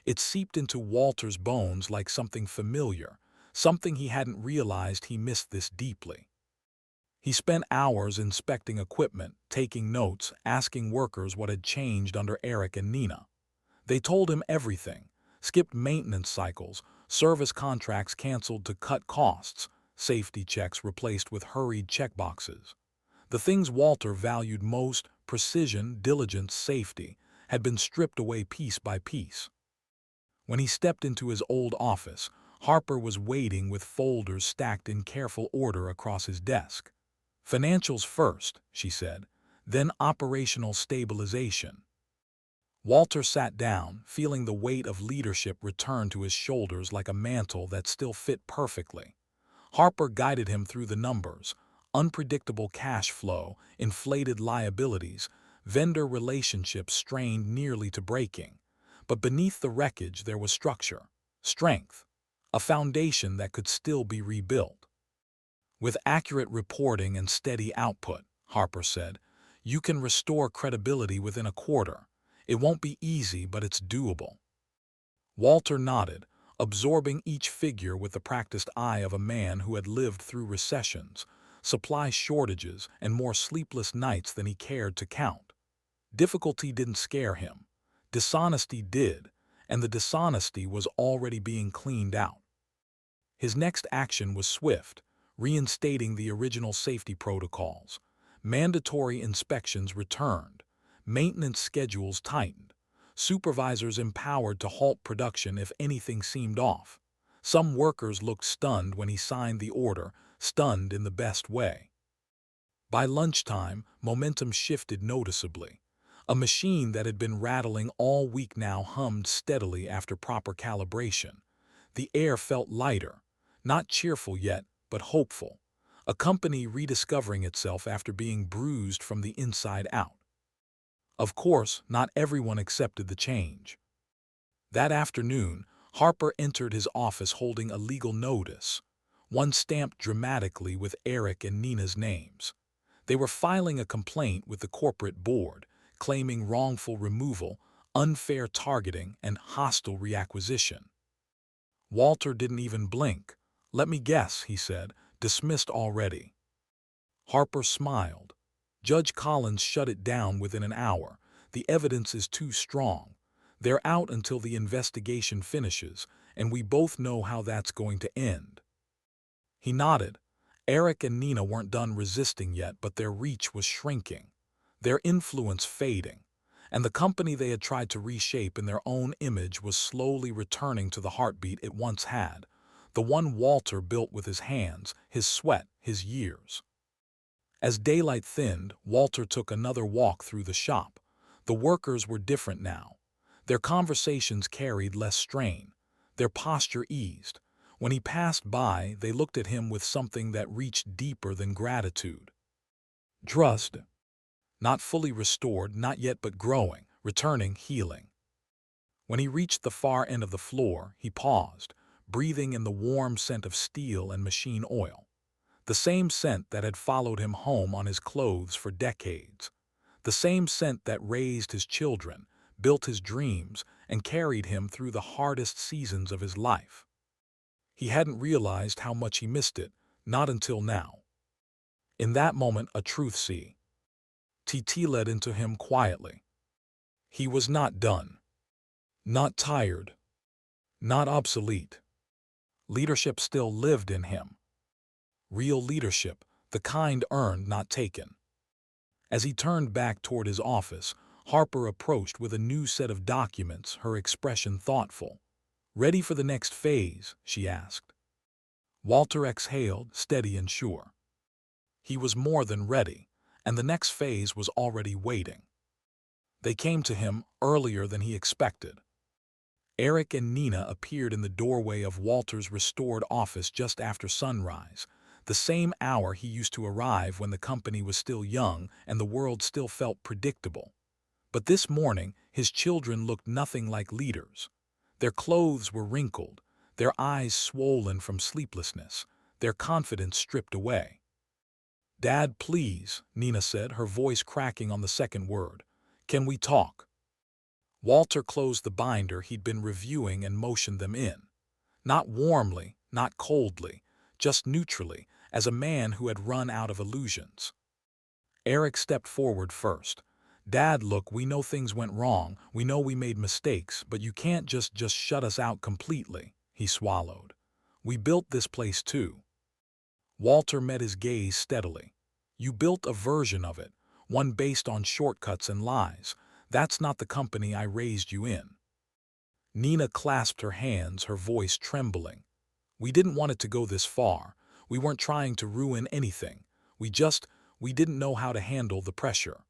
It seeped into Walter's bones like something familiar, something he hadn't realized he missed this deeply. He spent hours inspecting equipment, taking notes, asking workers what had changed under Eric and Nina. They told him everything: skipped maintenance cycles, service contracts canceled to cut costs, safety checks replaced with hurried checkboxes. The things Walter valued most, precision, diligence, safety, had been stripped away piece by piece. When he stepped into his old office, Harper was waiting with folders stacked in careful order across his desk. "Financials first," she said, "then operational stabilization." Walter sat down, feeling the weight of leadership return to his shoulders like a mantle that still fit perfectly. Harper guided him through the numbers: unpredictable cash flow, inflated liabilities, vendor relationships strained nearly to breaking. But beneath the wreckage there was structure, strength, a foundation that could still be rebuilt. "With accurate reporting and steady output," Harper said, "you can restore credibility within a quarter. It won't be easy, but it's doable." Walter nodded, absorbing each figure with the practiced eye of a man who had lived through recessions, supply shortages, and more sleepless nights than he cared to count. Difficulty didn't scare him. Dishonesty did, and the dishonesty was already being cleaned out. His next action was swift: reinstating the original safety protocols. Mandatory inspections returned, maintenance schedules tightened, supervisors empowered to halt production if anything seemed off. Some workers looked stunned when he signed the order, stunned in the best way. By lunchtime, momentum shifted noticeably. A machine that had been rattling all week now hummed steadily after proper calibration. The air felt lighter, not cheerful yet, but hopeful. A company rediscovering itself after being bruised from the inside out. Of course, not everyone accepted the change. That afternoon, Harper entered his office holding a legal notice, one stamped dramatically with Eric and Nina's names. They were filing a complaint with the corporate board, claiming wrongful removal, unfair targeting, and hostile reacquisition. Walter didn't even blink. "Let me guess," he said, "dismissed already." Harper smiled. "Judge Collins shut it down within an hour. The evidence is too strong. They're out until the investigation finishes, and we both know how that's going to end." He nodded. Eric and Nina weren't done resisting yet, but their reach was shrinking, their influence fading, and the company they had tried to reshape in their own image was slowly returning to the heartbeat it once had, the one Walter built with his hands, his sweat, his years. As daylight thinned, Walter took another walk through the shop. The workers were different now. Their conversations carried less strain. Their posture eased. When he passed by, they looked at him with something that reached deeper than gratitude. Trust. Not fully restored, not yet, but growing, returning, healing. When he reached the far end of the floor, he paused, breathing in the warm scent of steel and machine oil. The same scent that had followed him home on his clothes for decades. The same scent that raised his children, built his dreams, and carried him through the hardest seasons of his life. He hadn't realized how much he missed it, not until now. In that moment, a truth seed led into him quietly. He was not done. Not tired. Not obsolete. Leadership still lived in him. Real leadership, the kind earned, not taken. As he turned back toward his office, Harper approached with a new set of documents, her expression thoughtful. "Ready for the next phase?" she asked. Walter exhaled, steady and sure. He was more than ready, and the next phase was already waiting. They came to him earlier than he expected. Eric and Nina appeared in the doorway of Walter's restored office just after sunrise, the same hour he used to arrive when the company was still young and the world still felt predictable. But this morning, his children looked nothing like leaders. Their clothes were wrinkled, their eyes swollen from sleeplessness, their confidence stripped away. "Dad, please," Nina said, her voice cracking on the second word. "Can we talk?" Walter closed the binder he'd been reviewing and motioned them in. Not warmly, not coldly, just neutrally, as a man who had run out of illusions. Eric stepped forward first. "Dad, look, we know things went wrong, we know we made mistakes, but you can't just shut us out completely," he swallowed. "We built this place too." Walter met his gaze steadily. "You built a version of it, one based on shortcuts and lies. That's not the company I raised you in." Nina clasped her hands, her voice trembling. "We didn't want it to go this far. We weren't trying to ruin anything. We didn't know how to handle the pressure."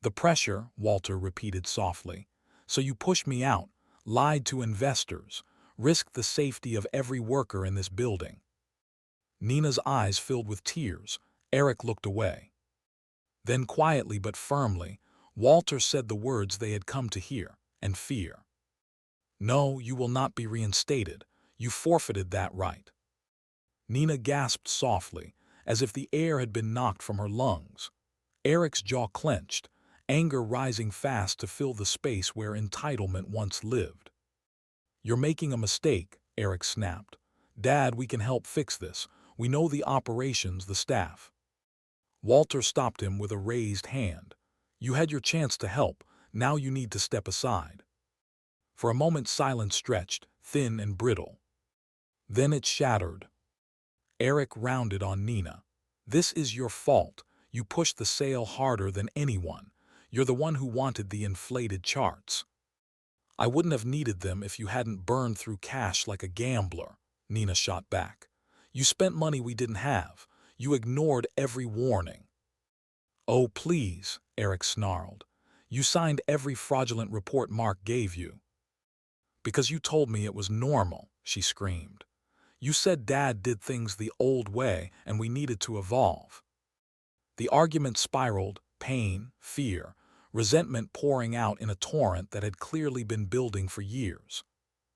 "The pressure," Walter repeated softly. "So you pushed me out, lied to investors, risked the safety of every worker in this building." Nina's eyes filled with tears. Eric looked away. Then quietly but firmly, Walter said the words they had come to hear and fear. "No, you will not be reinstated. You forfeited that right." Nina gasped softly, as if the air had been knocked from her lungs. Eric's jaw clenched, anger rising fast to fill the space where entitlement once lived. "You're making a mistake," Eric snapped. "Dad, we can help fix this. We know the operations, the staff." Walter stopped him with a raised hand. "You had your chance to help. Now you need to step aside." For a moment silence stretched, thin and brittle. Then it shattered. Eric rounded on Nina. "This is your fault. You pushed the sale harder than anyone. You're the one who wanted the inflated charts." "I wouldn't have needed them if you hadn't burned through cash like a gambler," Nina shot back. "You spent money we didn't have. You ignored every warning." "Oh, please," Eric snarled. "You signed every fraudulent report Mark gave you." "Because you told me it was normal," she screamed. "You said Dad did things the old way and we needed to evolve." The argument spiraled, pain, fear, resentment pouring out in a torrent that had clearly been building for years.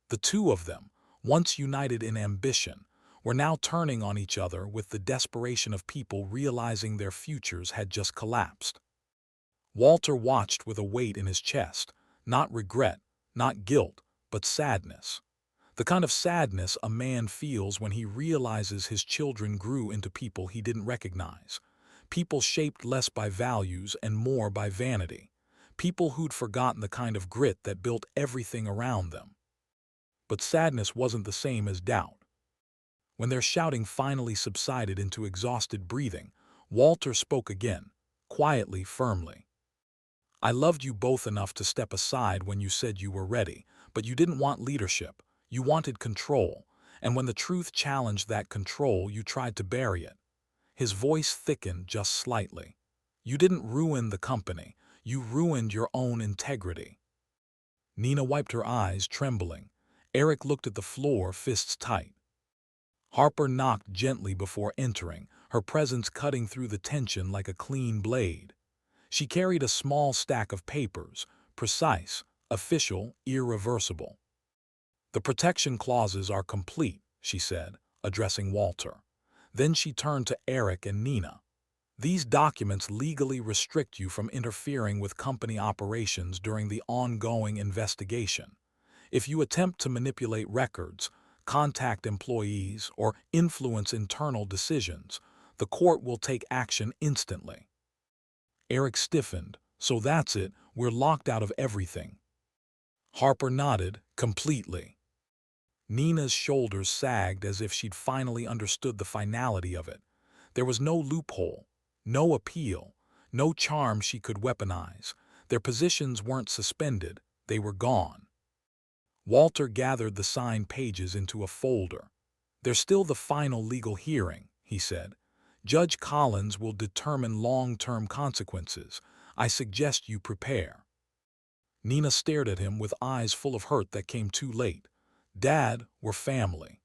The two of them, once united in ambition, were now turning on each other with the desperation of people realizing their futures had just collapsed. Walter watched with a weight in his chest, not regret, not guilt, but sadness. The kind of sadness a man feels when he realizes his children grew into people he didn't recognize. People shaped less by values and more by vanity. People who'd forgotten the kind of grit that built everything around them. But sadness wasn't the same as doubt. When their shouting finally subsided into exhausted breathing, Walter spoke again, quietly, firmly. "I loved you both enough to step aside when you said you were ready, but you didn't want leadership. You wanted control, and when the truth challenged that control, you tried to bury it." His voice thickened just slightly. "You didn't ruin the company. You ruined your own integrity." Nina wiped her eyes, trembling. Eric looked at the floor, fists tight. Harper knocked gently before entering, her presence cutting through the tension like a clean blade. She carried a small stack of papers, precise, official, irreversible. "The protection clauses are complete," she said, addressing Walter. Then she turned to Eric and Nina. "These documents legally restrict you from interfering with company operations during the ongoing investigation. If you attempt to manipulate records, contact employees, or influence internal decisions, the court will take action instantly." Eric stiffened. "So that's it, we're locked out of everything." Harper nodded, "Completely." Nina's shoulders sagged as if she'd finally understood the finality of it. There was no loophole, no appeal, no charm she could weaponize. Their positions weren't suspended, they were gone. Walter gathered the signed pages into a folder. "There's still the final legal hearing," he said. "Judge Collins will determine long-term consequences. I suggest you prepare." Nina stared at him with eyes full of hurt that came too late. "Dad, we're family."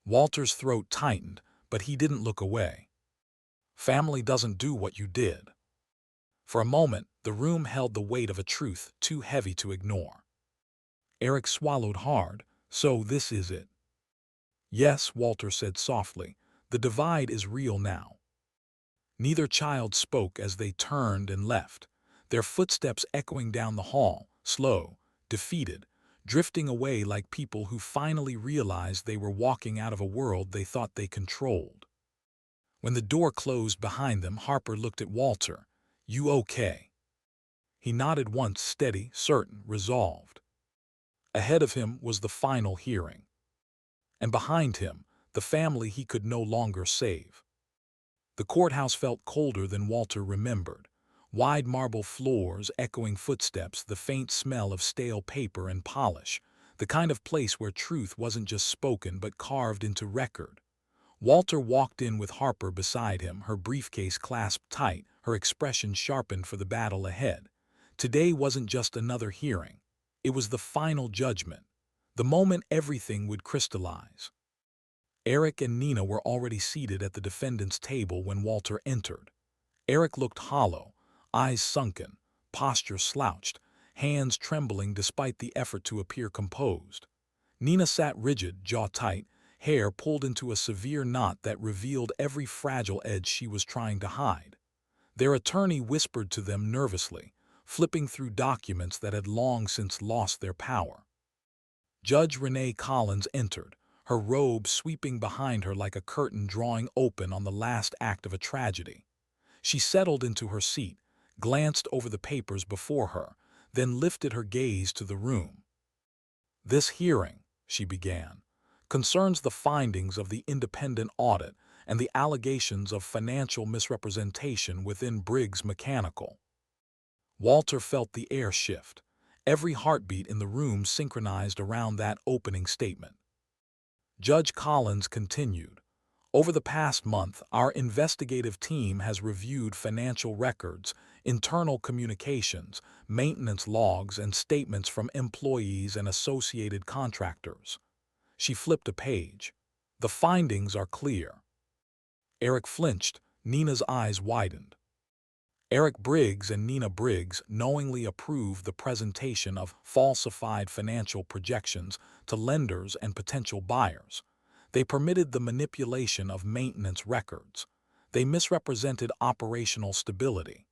Walter's throat tightened, but he didn't look away. "Family doesn't do what you did." For a moment, the room held the weight of a truth too heavy to ignore. Eric swallowed hard. So this is it. Yes, Walter said softly. The divide is real now. Neither child spoke as they turned and left, their footsteps echoing down the hall, slow, defeated, drifting away like people who finally realized they were walking out of a world they thought they controlled. When the door closed behind them, Harper looked at Walter. You okay? He nodded once, steady, certain, resolved. Ahead of him was the final hearing. And behind him, the family he could no longer save. The courthouse felt colder than Walter remembered. Wide marble floors, echoing footsteps, the faint smell of stale paper and polish, the kind of place where truth wasn't just spoken but carved into record. Walter walked in with Harper beside him, her briefcase clasped tight, her expression sharpened for the battle ahead. Today wasn't just another hearing. It was the final judgment, the moment everything would crystallize. Eric and Nina were already seated at the defendant's table when Walter entered. Eric looked hollow, eyes sunken, posture slouched, hands trembling despite the effort to appear composed. Nina sat rigid, jaw tight, hair pulled into a severe knot that revealed every fragile edge she was trying to hide. Their attorney whispered to them nervously, flipping through documents that had long since lost their power. Judge Renee Collins entered, her robe sweeping behind her like a curtain drawing open on the last act of a tragedy. She settled into her seat, glanced over the papers before her, then lifted her gaze to the room. This hearing, she began, concerns the findings of the independent audit and the allegations of financial misrepresentation within Briggs Mechanical. Walter felt the air shift, every heartbeat in the room synchronized around that opening statement. Judge Collins continued, over the past month, our investigative team has reviewed financial records, internal communications, maintenance logs, and statements from employees and associated contractors. She flipped a page. The findings are clear. Eric flinched, Nina's eyes widened. Eric Briggs and Nina Briggs knowingly approved the presentation of falsified financial projections to lenders and potential buyers. They permitted the manipulation of maintenance records. They misrepresented operational stability.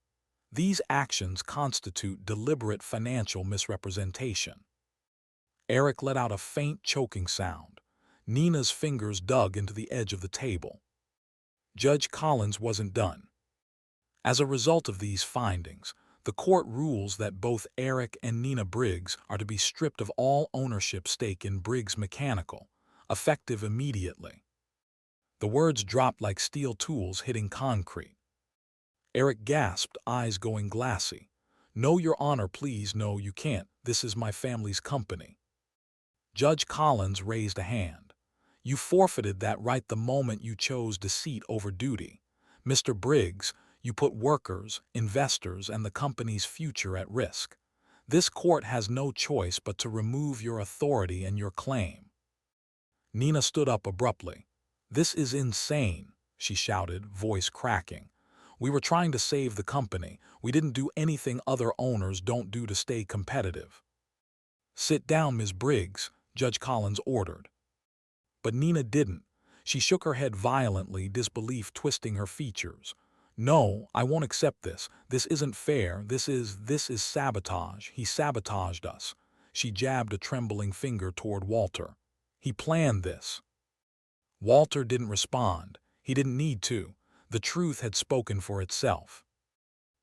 These actions constitute deliberate financial misrepresentation. Eric let out a faint choking sound. Nina's fingers dug into the edge of the table. Judge Collins wasn't done. As a result of these findings, the court rules that both Eric and Nina Briggs are to be stripped of all ownership stake in Briggs Mechanical, effective immediately. The words dropped like steel tools hitting concrete. Eric gasped, eyes going glassy. No, Your Honor, please, no, you can't. This is my family's company. Judge Collins raised a hand. You forfeited that right the moment you chose deceit over duty. Mr. Briggs, you put workers, investors, and the company's future at risk. This court has no choice but to remove your authority and your claim. Nina stood up abruptly. This is insane, she shouted, voice cracking. We were trying to save the company. We didn't do anything other owners don't do to stay competitive. Sit down, Ms. Briggs, Judge Collins ordered. But Nina didn't. She shook her head violently, disbelief twisting her features. No, I won't accept this. This isn't fair. This is sabotage. He sabotaged us. She jabbed a trembling finger toward Walter. He planned this. Walter didn't respond. He didn't need to. The truth had spoken for itself.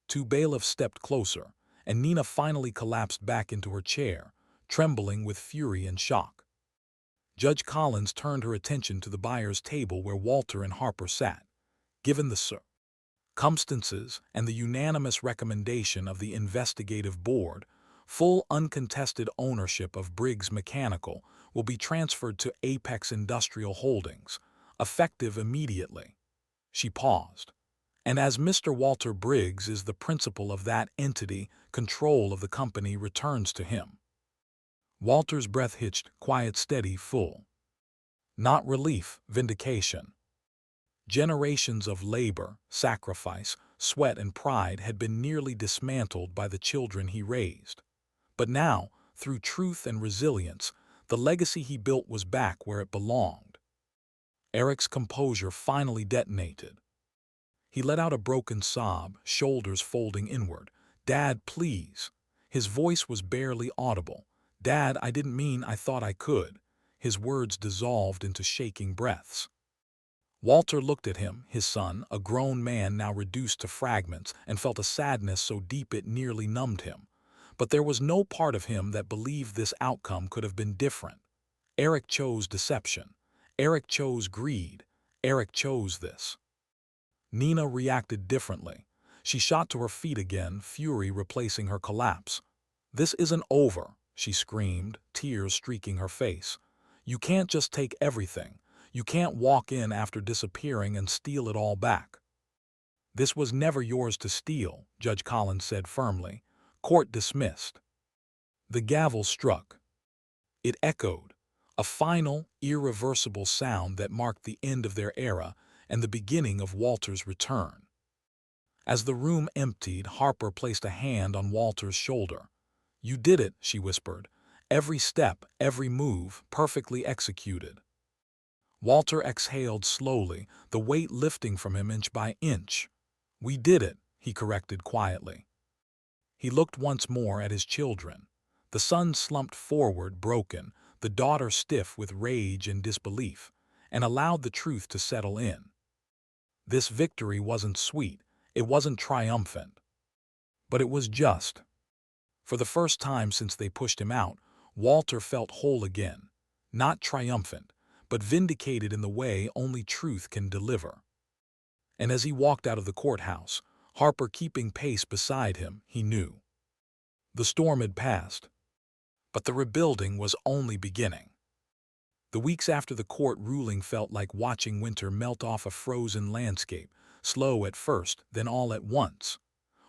Two bailiffs stepped closer, and Nina finally collapsed back into her chair, trembling with fury and shock. Judge Collins turned her attention to the buyer's table where Walter and Harper sat. Given the circumstances and the unanimous recommendation of the investigative board, full uncontested ownership of Briggs Mechanical will be transferred to Apex Industrial Holdings, effective immediately. She paused. And as Mr. Walter Briggs is the principal of that entity, control of the company returns to him. Walter's breath hitched, quiet, steady, full. Not relief, vindication. Generations of labor, sacrifice, sweat, and pride had been nearly dismantled by the children he raised. But now, through truth and resilience, the legacy he built was back where it belonged. Eric's composure finally detonated. He let out a broken sob, shoulders folding inward. "Dad, please." His voice was barely audible. "Dad, I didn't mean I thought I could." His words dissolved into shaking breaths. Walter looked at him, his son, a grown man now reduced to fragments, and felt a sadness so deep it nearly numbed him. But there was no part of him that believed this outcome could have been different. Eric chose deception. Eric chose greed. Eric chose this. Nina reacted differently. She shot to her feet again, fury replacing her collapse. "This isn't over," she screamed, tears streaking her face. "You can't just take everything. You can't walk in after disappearing and steal it all back." "This was never yours to steal," Judge Collins said firmly. Court dismissed. The gavel struck. It echoed, a final, irreversible sound that marked the end of their era and the beginning of Walter's return. As the room emptied, Harper placed a hand on Walter's shoulder. "You did it," she whispered. "Every step, every move, perfectly executed." Walter exhaled slowly, the weight lifting from him inch by inch. "We did it," he corrected quietly. He looked once more at his children. The son slumped forward, broken, the daughter stiff with rage and disbelief, and allowed the truth to settle in. This victory wasn't sweet, it wasn't triumphant. But it was just. For the first time since they pushed him out, Walter felt whole again. Not triumphant, but vindicated in the way only truth can deliver. And as he walked out of the courthouse, Harper keeping pace beside him, he knew. The storm had passed. But the rebuilding was only beginning. The weeks after the court ruling felt like watching winter melt off a frozen landscape, slow at first, then all at once.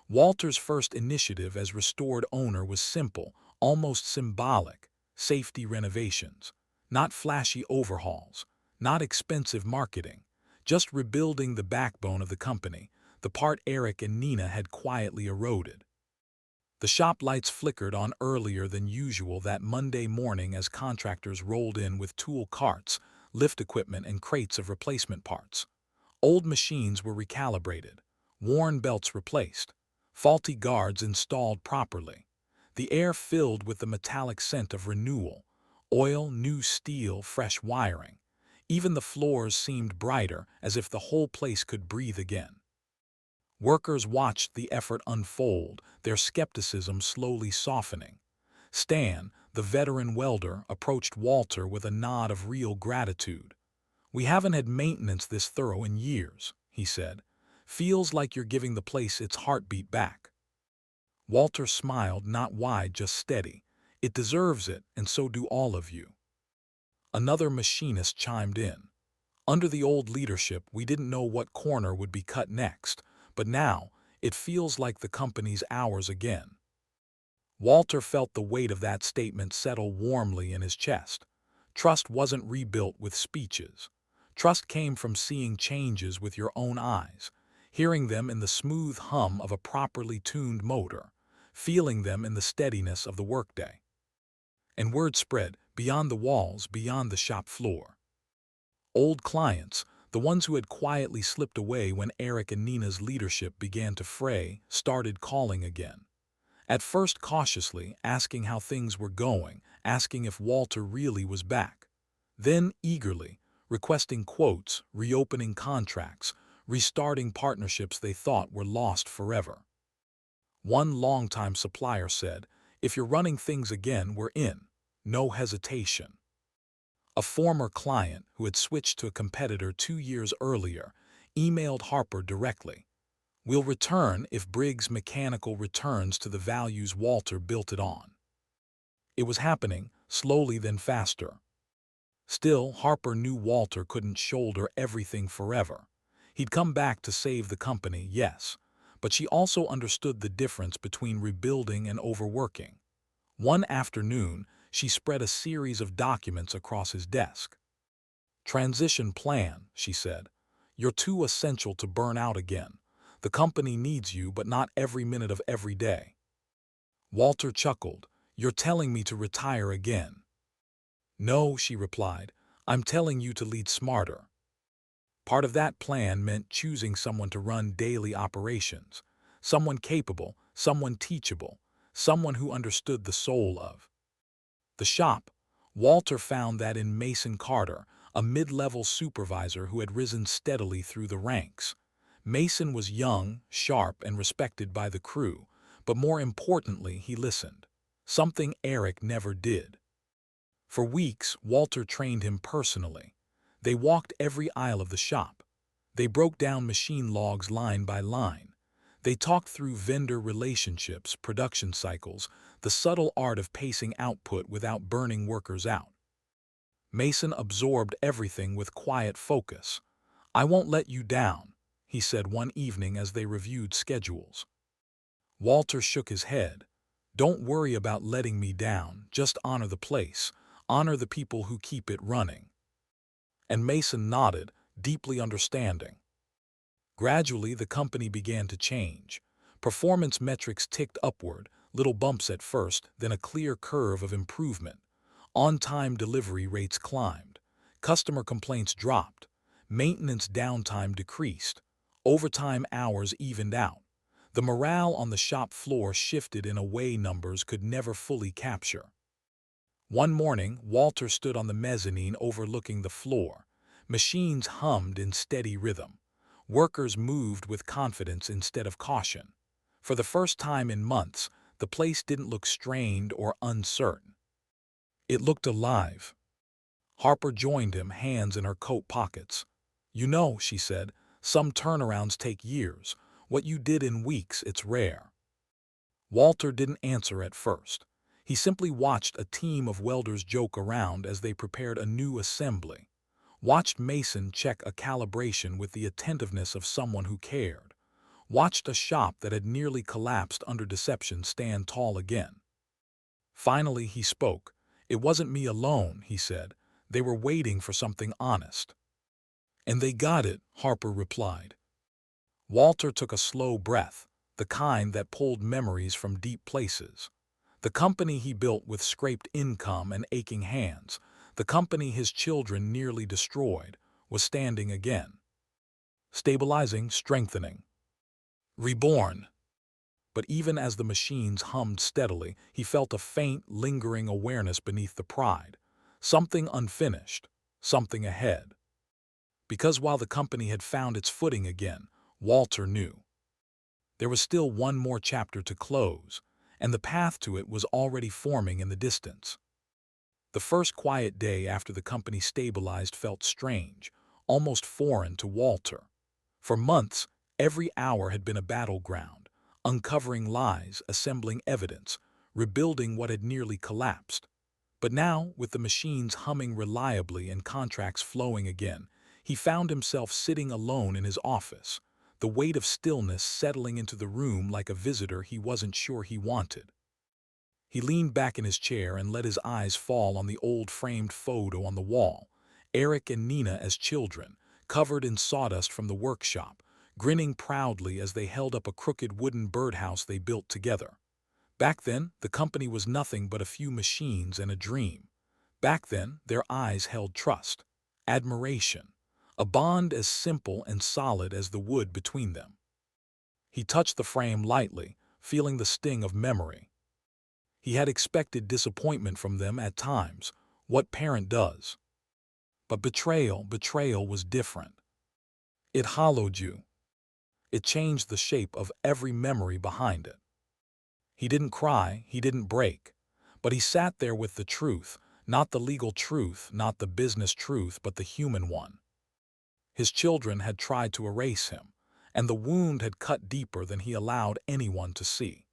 Walter's first initiative as restored owner was simple, almost symbolic: safety renovations. Not flashy overhauls, not expensive marketing, just rebuilding the backbone of the company, the part Eric and Nina had quietly eroded. The shop lights flickered on earlier than usual that Monday morning as contractors rolled in with tool carts, lift equipment, and crates of replacement parts. Old machines were recalibrated, worn belts replaced, faulty guards installed properly. The air filled with the metallic scent of renewal: oil, new steel, fresh wiring. Even the floors seemed brighter, as if the whole place could breathe again. Workers watched the effort unfold, their skepticism slowly softening. Stan, the veteran welder, approached Walter with a nod of real gratitude. "We haven't had maintenance this thorough in years," he said. "Feels like you're giving the place its heartbeat back." Walter smiled, not wide, just steady. "It deserves it, and so do all of you." Another machinist chimed in. "Under the old leadership, we didn't know what corner would be cut next, but now it feels like the company's ours again." Walter felt the weight of that statement settle warmly in his chest. Trust wasn't rebuilt with speeches. Trust came from seeing changes with your own eyes, hearing them in the smooth hum of a properly tuned motor, feeling them in the steadiness of the workday. And word spread beyond the walls, beyond the shop floor. Old clients, the ones who had quietly slipped away when Eric and Nina's leadership began to fray, started calling again. At first cautiously, asking how things were going, asking if Walter really was back. Then eagerly, requesting quotes, reopening contracts, restarting partnerships they thought were lost forever. One longtime supplier said, "If you're running things again, we're in. No hesitation." A former client, who had switched to a competitor 2 years earlier, emailed Harper directly. "We'll return if Briggs Mechanical returns to the values Walter built it on." It was happening, slowly then faster. Still, Harper knew Walter couldn't shoulder everything forever. He'd come back to save the company, yes, but she also understood the difference between rebuilding and overworking. One afternoon, she spread a series of documents across his desk. "Transition plan," she said. You're too essential to burn out again. The company needs you, but not every minute of every day." Walter chuckled. "You're telling me to retire again." "No," she replied. "I'm telling you to lead smarter." Part of that plan meant choosing someone to run daily operations. Someone capable, someone teachable, someone who understood the soul of the shop. Walter found that in Mason Carter, a mid-level supervisor who had risen steadily through the ranks. Mason was young, sharp, and respected by the crew, but more importantly, he listened. Something Eric never did. For weeks, Walter trained him personally. They walked every aisle of the shop. They broke down machine logs line by line. They talked through vendor relationships, production cycles, the subtle art of pacing output without burning workers out. Mason absorbed everything with quiet focus. "I won't let you down," he said one evening as they reviewed schedules. Walter shook his head. "Don't worry about letting me down, just honor the place, honor the people who keep it running." And Mason nodded, deeply understanding. Gradually, the company began to change. Performance metrics ticked upward, little bumps at first, then a clear curve of improvement. On-time delivery rates climbed. Customer complaints dropped. Maintenance downtime decreased. Overtime hours evened out. The morale on the shop floor shifted in a way numbers could never fully capture. One morning, Walter stood on the mezzanine overlooking the floor. Machines hummed in steady rhythm. Workers moved with confidence instead of caution. For the first time in months, the place didn't look strained or uncertain. It looked alive. Harper joined him, hands in her coat pockets. "You know," she said, "some turnarounds take years. What you did in weeks, it's rare." Walter didn't answer at first. He simply watched a team of welders joke around as they prepared a new assembly. Watched Mason check a calibration with the attentiveness of someone who cared. Watched a shop that had nearly collapsed under deception stand tall again. Finally, he spoke. "It wasn't me alone," he said. "They were waiting for something honest." "And they got it," Harper replied. Walter took a slow breath, the kind that pulled memories from deep places. The company he built with scraped income and aching hands, the company his children nearly destroyed, was standing again. Stabilizing, strengthening. Reborn. But even as the machines hummed steadily, he felt a faint, lingering awareness beneath the pride. Something unfinished, something ahead. Because while the company had found its footing again, Walter knew there was still one more chapter to close, and the path to it was already forming in the distance. The first quiet day after the company stabilized felt strange, almost foreign to Walter. For months, every hour had been a battleground, uncovering lies, assembling evidence, rebuilding what had nearly collapsed. But now, with the machines humming reliably and contracts flowing again, he found himself sitting alone in his office, the weight of stillness settling into the room like a visitor he wasn't sure he wanted. He leaned back in his chair and let his eyes fall on the old framed photo on the wall, Eric and Nina as children, covered in sawdust from the workshop, grinning proudly as they held up a crooked wooden birdhouse they built together. Back then, the company was nothing but a few machines and a dream. Back then, their eyes held trust, admiration, a bond as simple and solid as the wood between them. He touched the frame lightly, feeling the sting of memory. He had expected disappointment from them at times, what parent does. But betrayal was different. It hollowed you. It changed the shape of every memory behind it. He didn't cry, he didn't break, but he sat there with the truth, not the legal truth, not the business truth, but the human one. His children had tried to erase him, and the wound had cut deeper than he allowed anyone to see.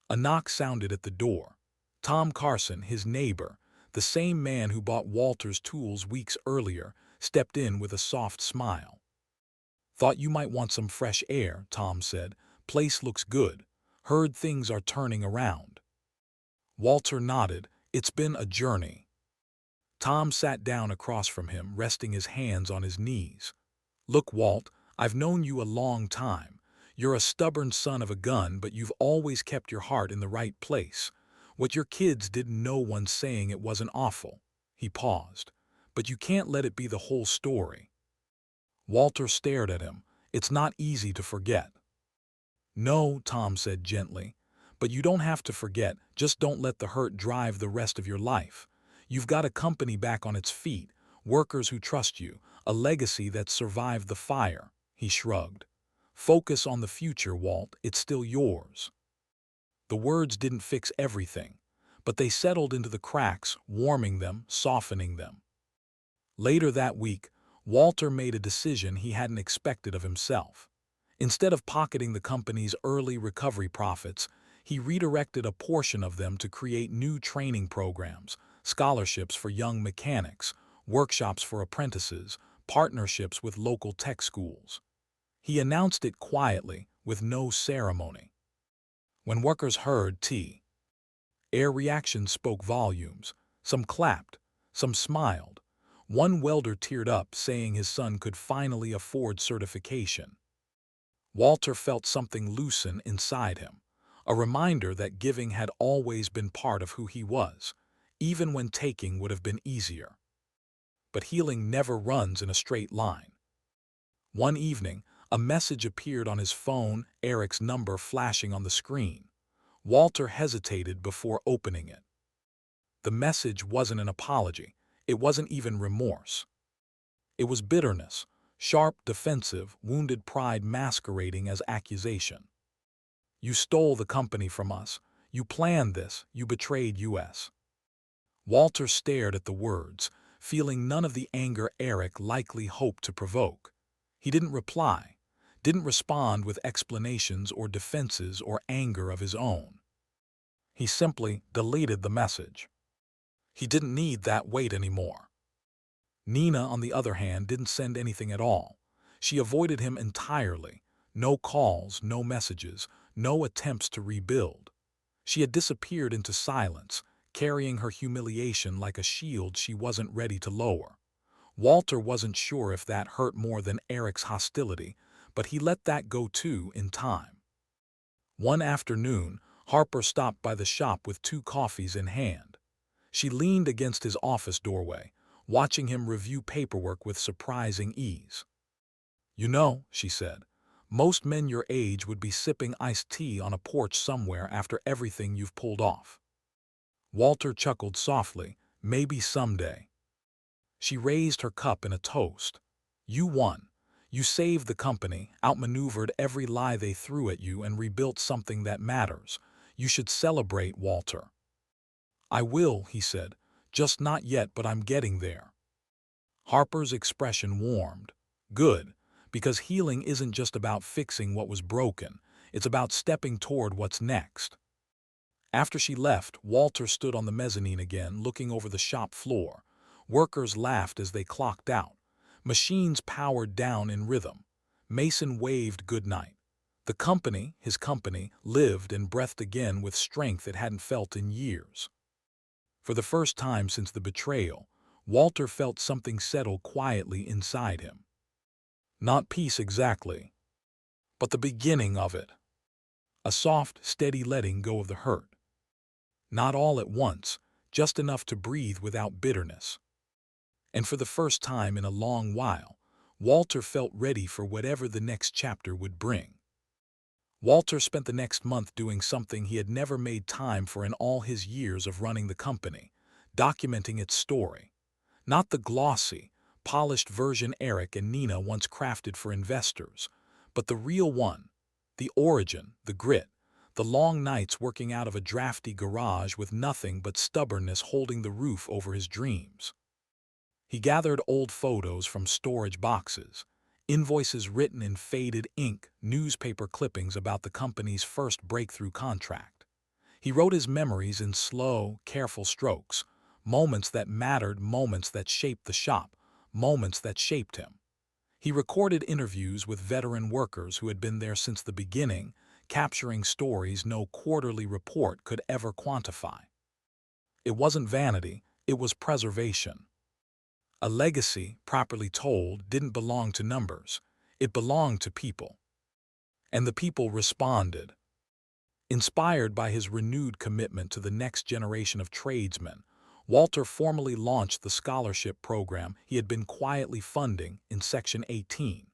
A knock sounded at the door. Tom Carson, his neighbor, the same man who bought Walter's tools weeks earlier, stepped in with a soft smile. "Thought you might want some fresh air," Tom said. "Place looks good. Heard things are turning around." Walter nodded. "It's been a journey." Tom sat down across from him, resting his hands on his knees. Look, Walt, I've known you a long time. You're a stubborn son of a gun, but you've always kept your heart in the right place. What your kids didn't know one's saying it wasn't awful. He paused. But you can't let it be the whole story. Walter stared at him. It's not easy to forget. No, Tom said gently. But you don't have to forget, just don't let the hurt drive the rest of your life. You've got a company back on its feet, workers who trust you, a legacy that survived the fire. He shrugged. Focus on the future, Walt, it's still yours. The words didn't fix everything, but they settled into the cracks, warming them, softening them. Later that week, Walter made a decision he hadn't expected of himself. Instead of pocketing the company's early recovery profits, he redirected a portion of them to create new training programs, scholarships for young mechanics, workshops for apprentices, partnerships with local tech schools. He announced it quietly, with no ceremony. When workers heard their reactions spoke volumes. Some clapped, some smiled. One welder teared up, saying his son could finally afford certification. Walter felt something loosen inside him, a reminder that giving had always been part of who he was, even when taking would have been easier. But healing never runs in a straight line. One evening, a message appeared on his phone, Eric's number flashing on the screen. Walter hesitated before opening it. The message wasn't an apology. It wasn't even remorse. It was bitterness, sharp, defensive, wounded pride masquerading as accusation. You stole the company from us. You planned this. You betrayed us. Walter stared at the words, feeling none of the anger Eric likely hoped to provoke. He didn't reply, didn't respond with explanations or defenses or anger of his own. He simply deleted the message. He didn't need that weight anymore. Nina, on the other hand, didn't send anything at all. She avoided him entirely. No calls, no messages, no attempts to rebuild. She had disappeared into silence, carrying her humiliation like a shield she wasn't ready to lower. Walter wasn't sure if that hurt more than Eric's hostility, but he let that go too in time. One afternoon, Harper stopped by the shop with 2 coffees in hand. She leaned against his office doorway, watching him review paperwork with surprising ease. You know, she said, most men your age would be sipping iced tea on a porch somewhere after everything you've pulled off. Walter chuckled softly, maybe someday. She raised her cup in a toast. You won. You saved the company, outmaneuvered every lie they threw at you, and rebuilt something that matters. You should celebrate, Walter. I will, he said, just not yet, but I'm getting there. Harper's expression warmed. Good, because healing isn't just about fixing what was broken, it's about stepping toward what's next. After she left, Walter stood on the mezzanine again, looking over the shop floor. Workers laughed as they clocked out. Machines powered down in rhythm. Mason waved goodnight. The company, his company, lived and breathed again with strength it hadn't felt in years. For the first time since the betrayal, Walter felt something settle quietly inside him. Not peace exactly, but the beginning of it. A soft, steady letting go of the hurt. Not all at once, just enough to breathe without bitterness. And for the first time in a long while, Walter felt ready for whatever the next chapter would bring. Walter spent the next month doing something he had never made time for in all his years of running the company, documenting its story. Not the glossy, polished version Eric and Nina once crafted for investors, but the real one, the origin, the grit, the long nights working out of a drafty garage with nothing but stubbornness holding the roof over his dreams. He gathered old photos from storage boxes, invoices written in faded ink, newspaper clippings about the company's first breakthrough contract. He wrote his memories in slow, careful strokes, moments that mattered, moments that shaped the shop, moments that shaped him. He recorded interviews with veteran workers who had been there since the beginning, capturing stories no quarterly report could ever quantify. It wasn't vanity, it was preservation. A legacy, properly told, didn't belong to numbers. It belonged to people. And the people responded. Inspired by his renewed commitment to the next generation of tradesmen, Walter formally launched the scholarship program he had been quietly funding in Section 18.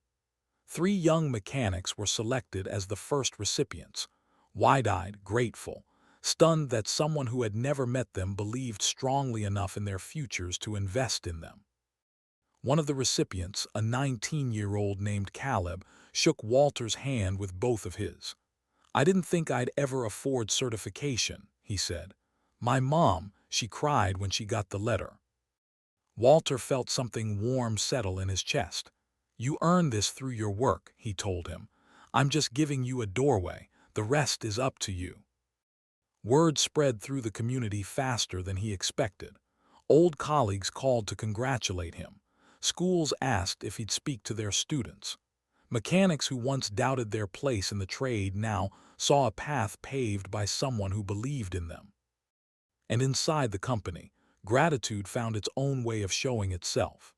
3 young mechanics were selected as the first recipients, wide-eyed, grateful, stunned that someone who had never met them believed strongly enough in their futures to invest in them. One of the recipients, a 19-year-old named Caleb, shook Walter's hand with both of his. "I didn't think I'd ever afford certification," he said. "My mom," she cried when she got the letter. Walter felt something warm settle in his chest. "You earned this through your work," he told him. "I'm just giving you a doorway. The rest is up to you." Word spread through the community faster than he expected. Old colleagues called to congratulate him. Schools asked if he'd speak to their students. Mechanics who once doubted their place in the trade now saw a path paved by someone who believed in them. And inside the company, gratitude found its own way of showing itself.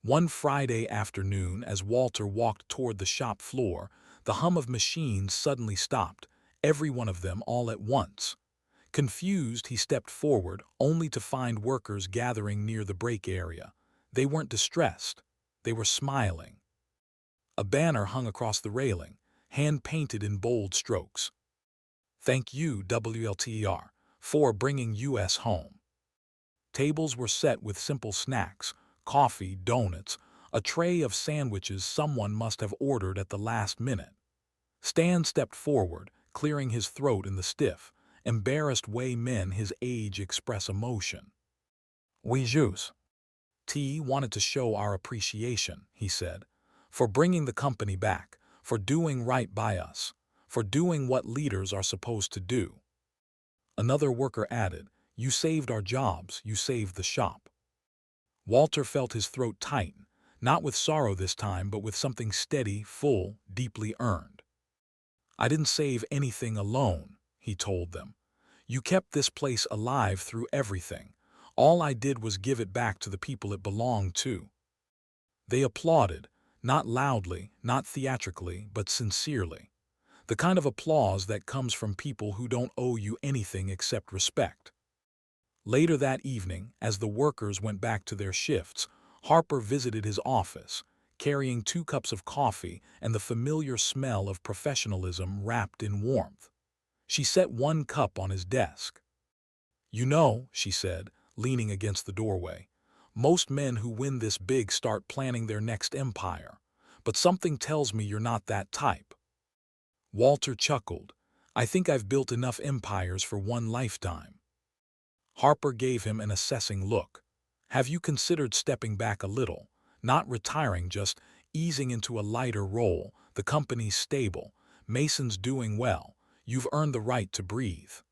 One Friday afternoon, as Walter walked toward the shop floor, the hum of machines suddenly stopped, every one of them all at once. Confused, he stepped forward, only to find workers gathering near the break area. They weren't distressed. They were smiling. A banner hung across the railing, hand-painted in bold strokes. "Thank you, WLTER, for bringing US home." Tables were set with simple snacks, coffee, donuts, a tray of sandwiches someone must have ordered at the last minute. Stan stepped forward, clearing his throat in the stiff, embarrassed way men his age express emotion. "We jus. T wanted to show our appreciation," he said, "for bringing the company back, for doing right by us, for doing what leaders are supposed to do." Another worker added, "You saved our jobs, you saved the shop." Walter felt his throat tighten, not with sorrow this time, but with something steady, full, deeply earned. "I didn't save anything alone," he told them. "You kept this place alive through everything. All I did was give it back to the people it belonged to." They applauded, not loudly, not theatrically, but sincerely. The kind of applause that comes from people who don't owe you anything except respect. Later that evening, as the workers went back to their shifts, Harper visited his office, carrying 2 cups of coffee and the familiar smell of professionalism wrapped in warmth. She set 1 cup on his desk. "You know," she said, leaning against the doorway, "most men who win this big start planning their next empire. But something tells me you're not that type." Walter chuckled. "I think I've built enough empires for one lifetime." Harper gave him an assessing look. "Have you considered stepping back a little? Not retiring, just easing into a lighter role. The company's stable. Mason's doing well. You've earned the right to breathe."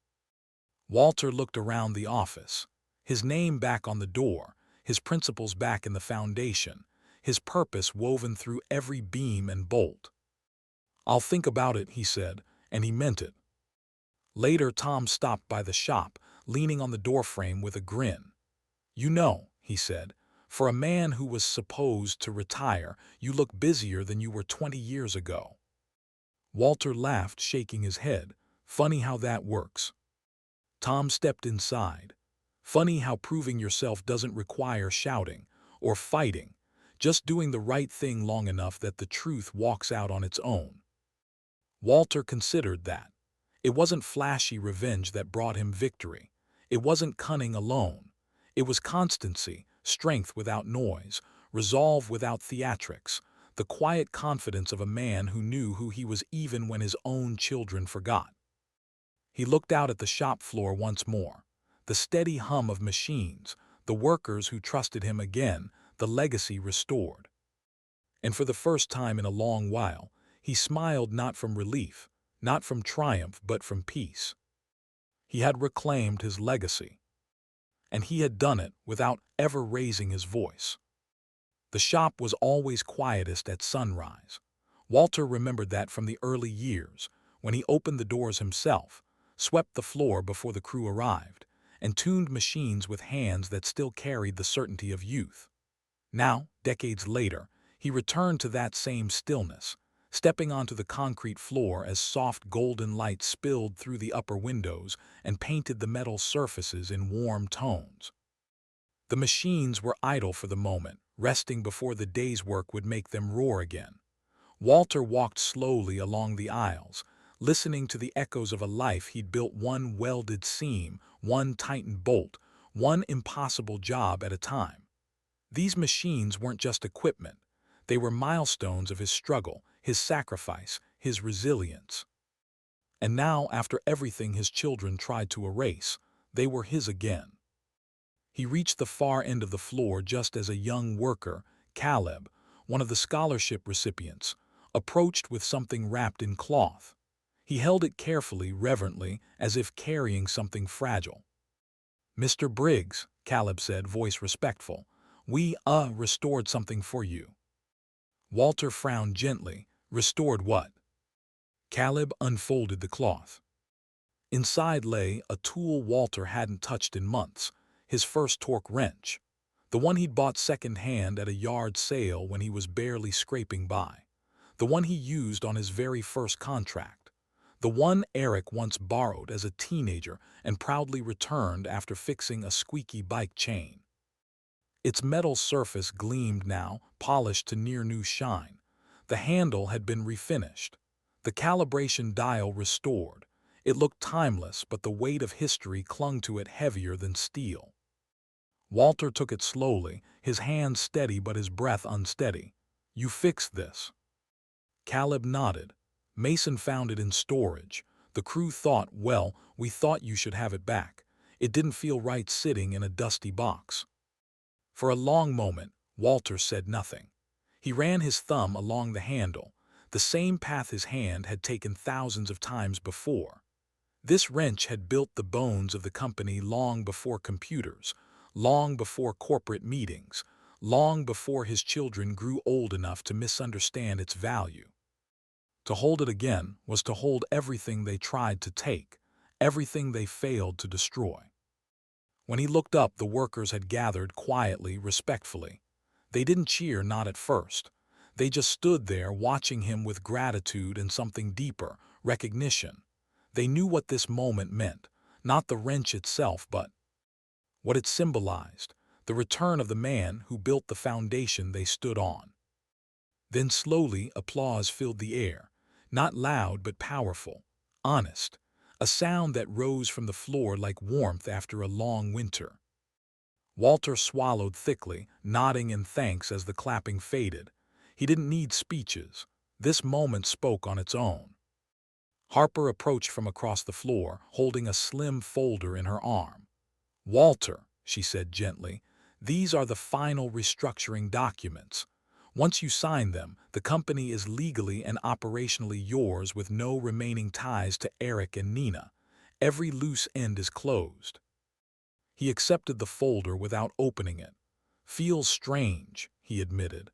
Walter looked around the office. His name back on the door, his principles back in the foundation, his purpose woven through every beam and bolt. "I'll think about it," he said, and he meant it. Later, Tom stopped by the shop, leaning on the doorframe with a grin. "You know," he said, "for a man who was supposed to retire, you look busier than you were 20 years ago." Walter laughed, shaking his head. "Funny how that works." Tom stepped inside. "Funny how proving yourself doesn't require shouting or fighting, just doing the right thing long enough that the truth walks out on its own." Walter considered that. It wasn't flashy revenge that brought him victory. It wasn't cunning alone. It was constancy, strength without noise, resolve without theatrics, the quiet confidence of a man who knew who he was even when his own children forgot. He looked out at the shop floor once more. The steady hum of machines, the workers who trusted him again, the legacy restored. And for the first time in a long while, he smiled, not from relief, not from triumph, but from peace. He had reclaimed his legacy. And he had done it without ever raising his voice. The shop was always quietest at sunrise. Walter remembered that from the early years, when he opened the doors himself, swept the floor before the crew arrived, and tuned machines with hands that still carried the certainty of youth. Now, decades later, he returned to that same stillness, stepping onto the concrete floor as soft golden light spilled through the upper windows and painted the metal surfaces in warm tones. The machines were idle for the moment, resting before the day's work would make them roar again. Walter walked slowly along the aisles, listening to the echoes of a life he'd built, one welded seam, one tightened bolt, one impossible job at a time. These machines weren't just equipment. They were milestones of his struggle, his sacrifice, his resilience. And now, after everything his children tried to erase, they were his again. He reached the far end of the floor just as a young worker, Caleb, one of the scholarship recipients, approached with something wrapped in cloth. He held it carefully, reverently, as if carrying something fragile. "Mr. Briggs," Caleb said, voice respectful, "we, restored something for you." Walter frowned gently. "Restored what?" Caleb unfolded the cloth. Inside lay a tool Walter hadn't touched in months, his first torque wrench, the one he'd bought second-hand at a yard sale when he was barely scraping by, the one he used on his very first contract, the one Eric once borrowed as a teenager and proudly returned after fixing a squeaky bike chain. Its metal surface gleamed now, polished to near-new shine. The handle had been refinished, the calibration dial restored. It looked timeless, but the weight of history clung to it heavier than steel. Walter took it slowly, his hand steady but his breath unsteady. "You fixed this?" Caleb nodded. "Mason found it in storage. The crew thought, well, we thought you should have it back. It didn't feel right sitting in a dusty box." For a long moment, Walter said nothing. He ran his thumb along the handle, the same path his hand had taken thousands of times before. This wrench had built the bones of the company long before computers, long before corporate meetings, long before his children grew old enough to misunderstand its value. To hold it again was to hold everything they tried to take, everything they failed to destroy. When he looked up, the workers had gathered quietly, respectfully. They didn't cheer, not at first. They just stood there watching him with gratitude and something deeper, recognition. They knew what this moment meant, not the wrench itself, but what it symbolized, the return of the man who built the foundation they stood on. Then slowly applause filled the air, not loud but powerful, honest, a sound that rose from the floor like warmth after a long winter. Walter swallowed thickly, nodding in thanks as the clapping faded. He didn't need speeches. This moment spoke on its own. Harper approached from across the floor, holding a slim folder in her arm. "Walter," she said gently, "these are the final restructuring documents. Once you sign them, the company is legally and operationally yours with no remaining ties to Eric and Nina. Every loose end is closed." He accepted the folder without opening it. "Feels strange," he admitted.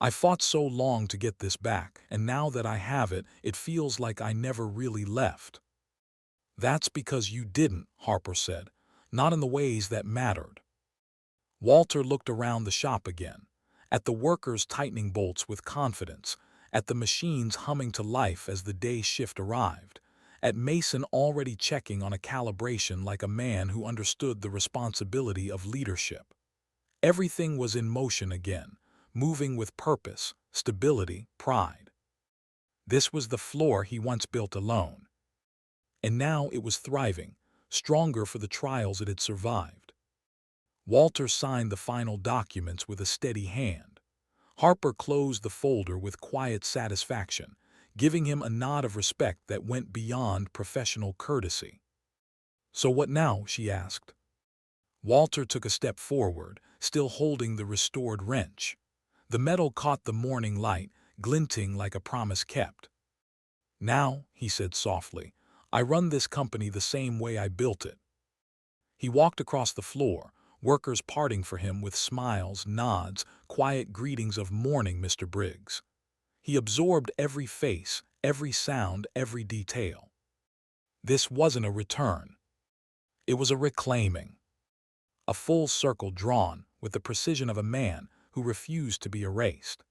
"I fought so long to get this back, and now that I have it, it feels like I never really left." "That's because you didn't," Harper said. "Not in the ways that mattered." Walter looked around the shop again, at the workers tightening bolts with confidence, at the machines humming to life as the day shift arrived, at Mason already checking on a calibration like a man who understood the responsibility of leadership. Everything was in motion again, moving with purpose, stability, pride. This was the floor he once built alone. And now it was thriving, stronger for the trials it had survived. Walter signed the final documents with a steady hand. Harper closed the folder with quiet satisfaction, giving him a nod of respect that went beyond professional courtesy. "So what now?" she asked. Walter took a step forward, still holding the restored wrench. The metal caught the morning light, glinting like a promise kept. "Now," he said softly, "I run this company the same way I built it." He walked across the floor, workers parting for him with smiles, nods, quiet greetings of "Morning, Mr. Briggs." He absorbed every face, every sound, every detail. This wasn't a return. It was a reclaiming. A full circle drawn with the precision of a man who refused to be erased.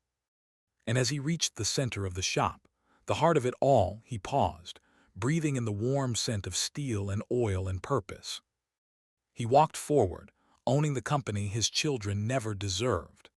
And as he reached the center of the shop, the heart of it all, he paused, breathing in the warm scent of steel and oil and purpose. He walked forward, owning the company his children never deserved.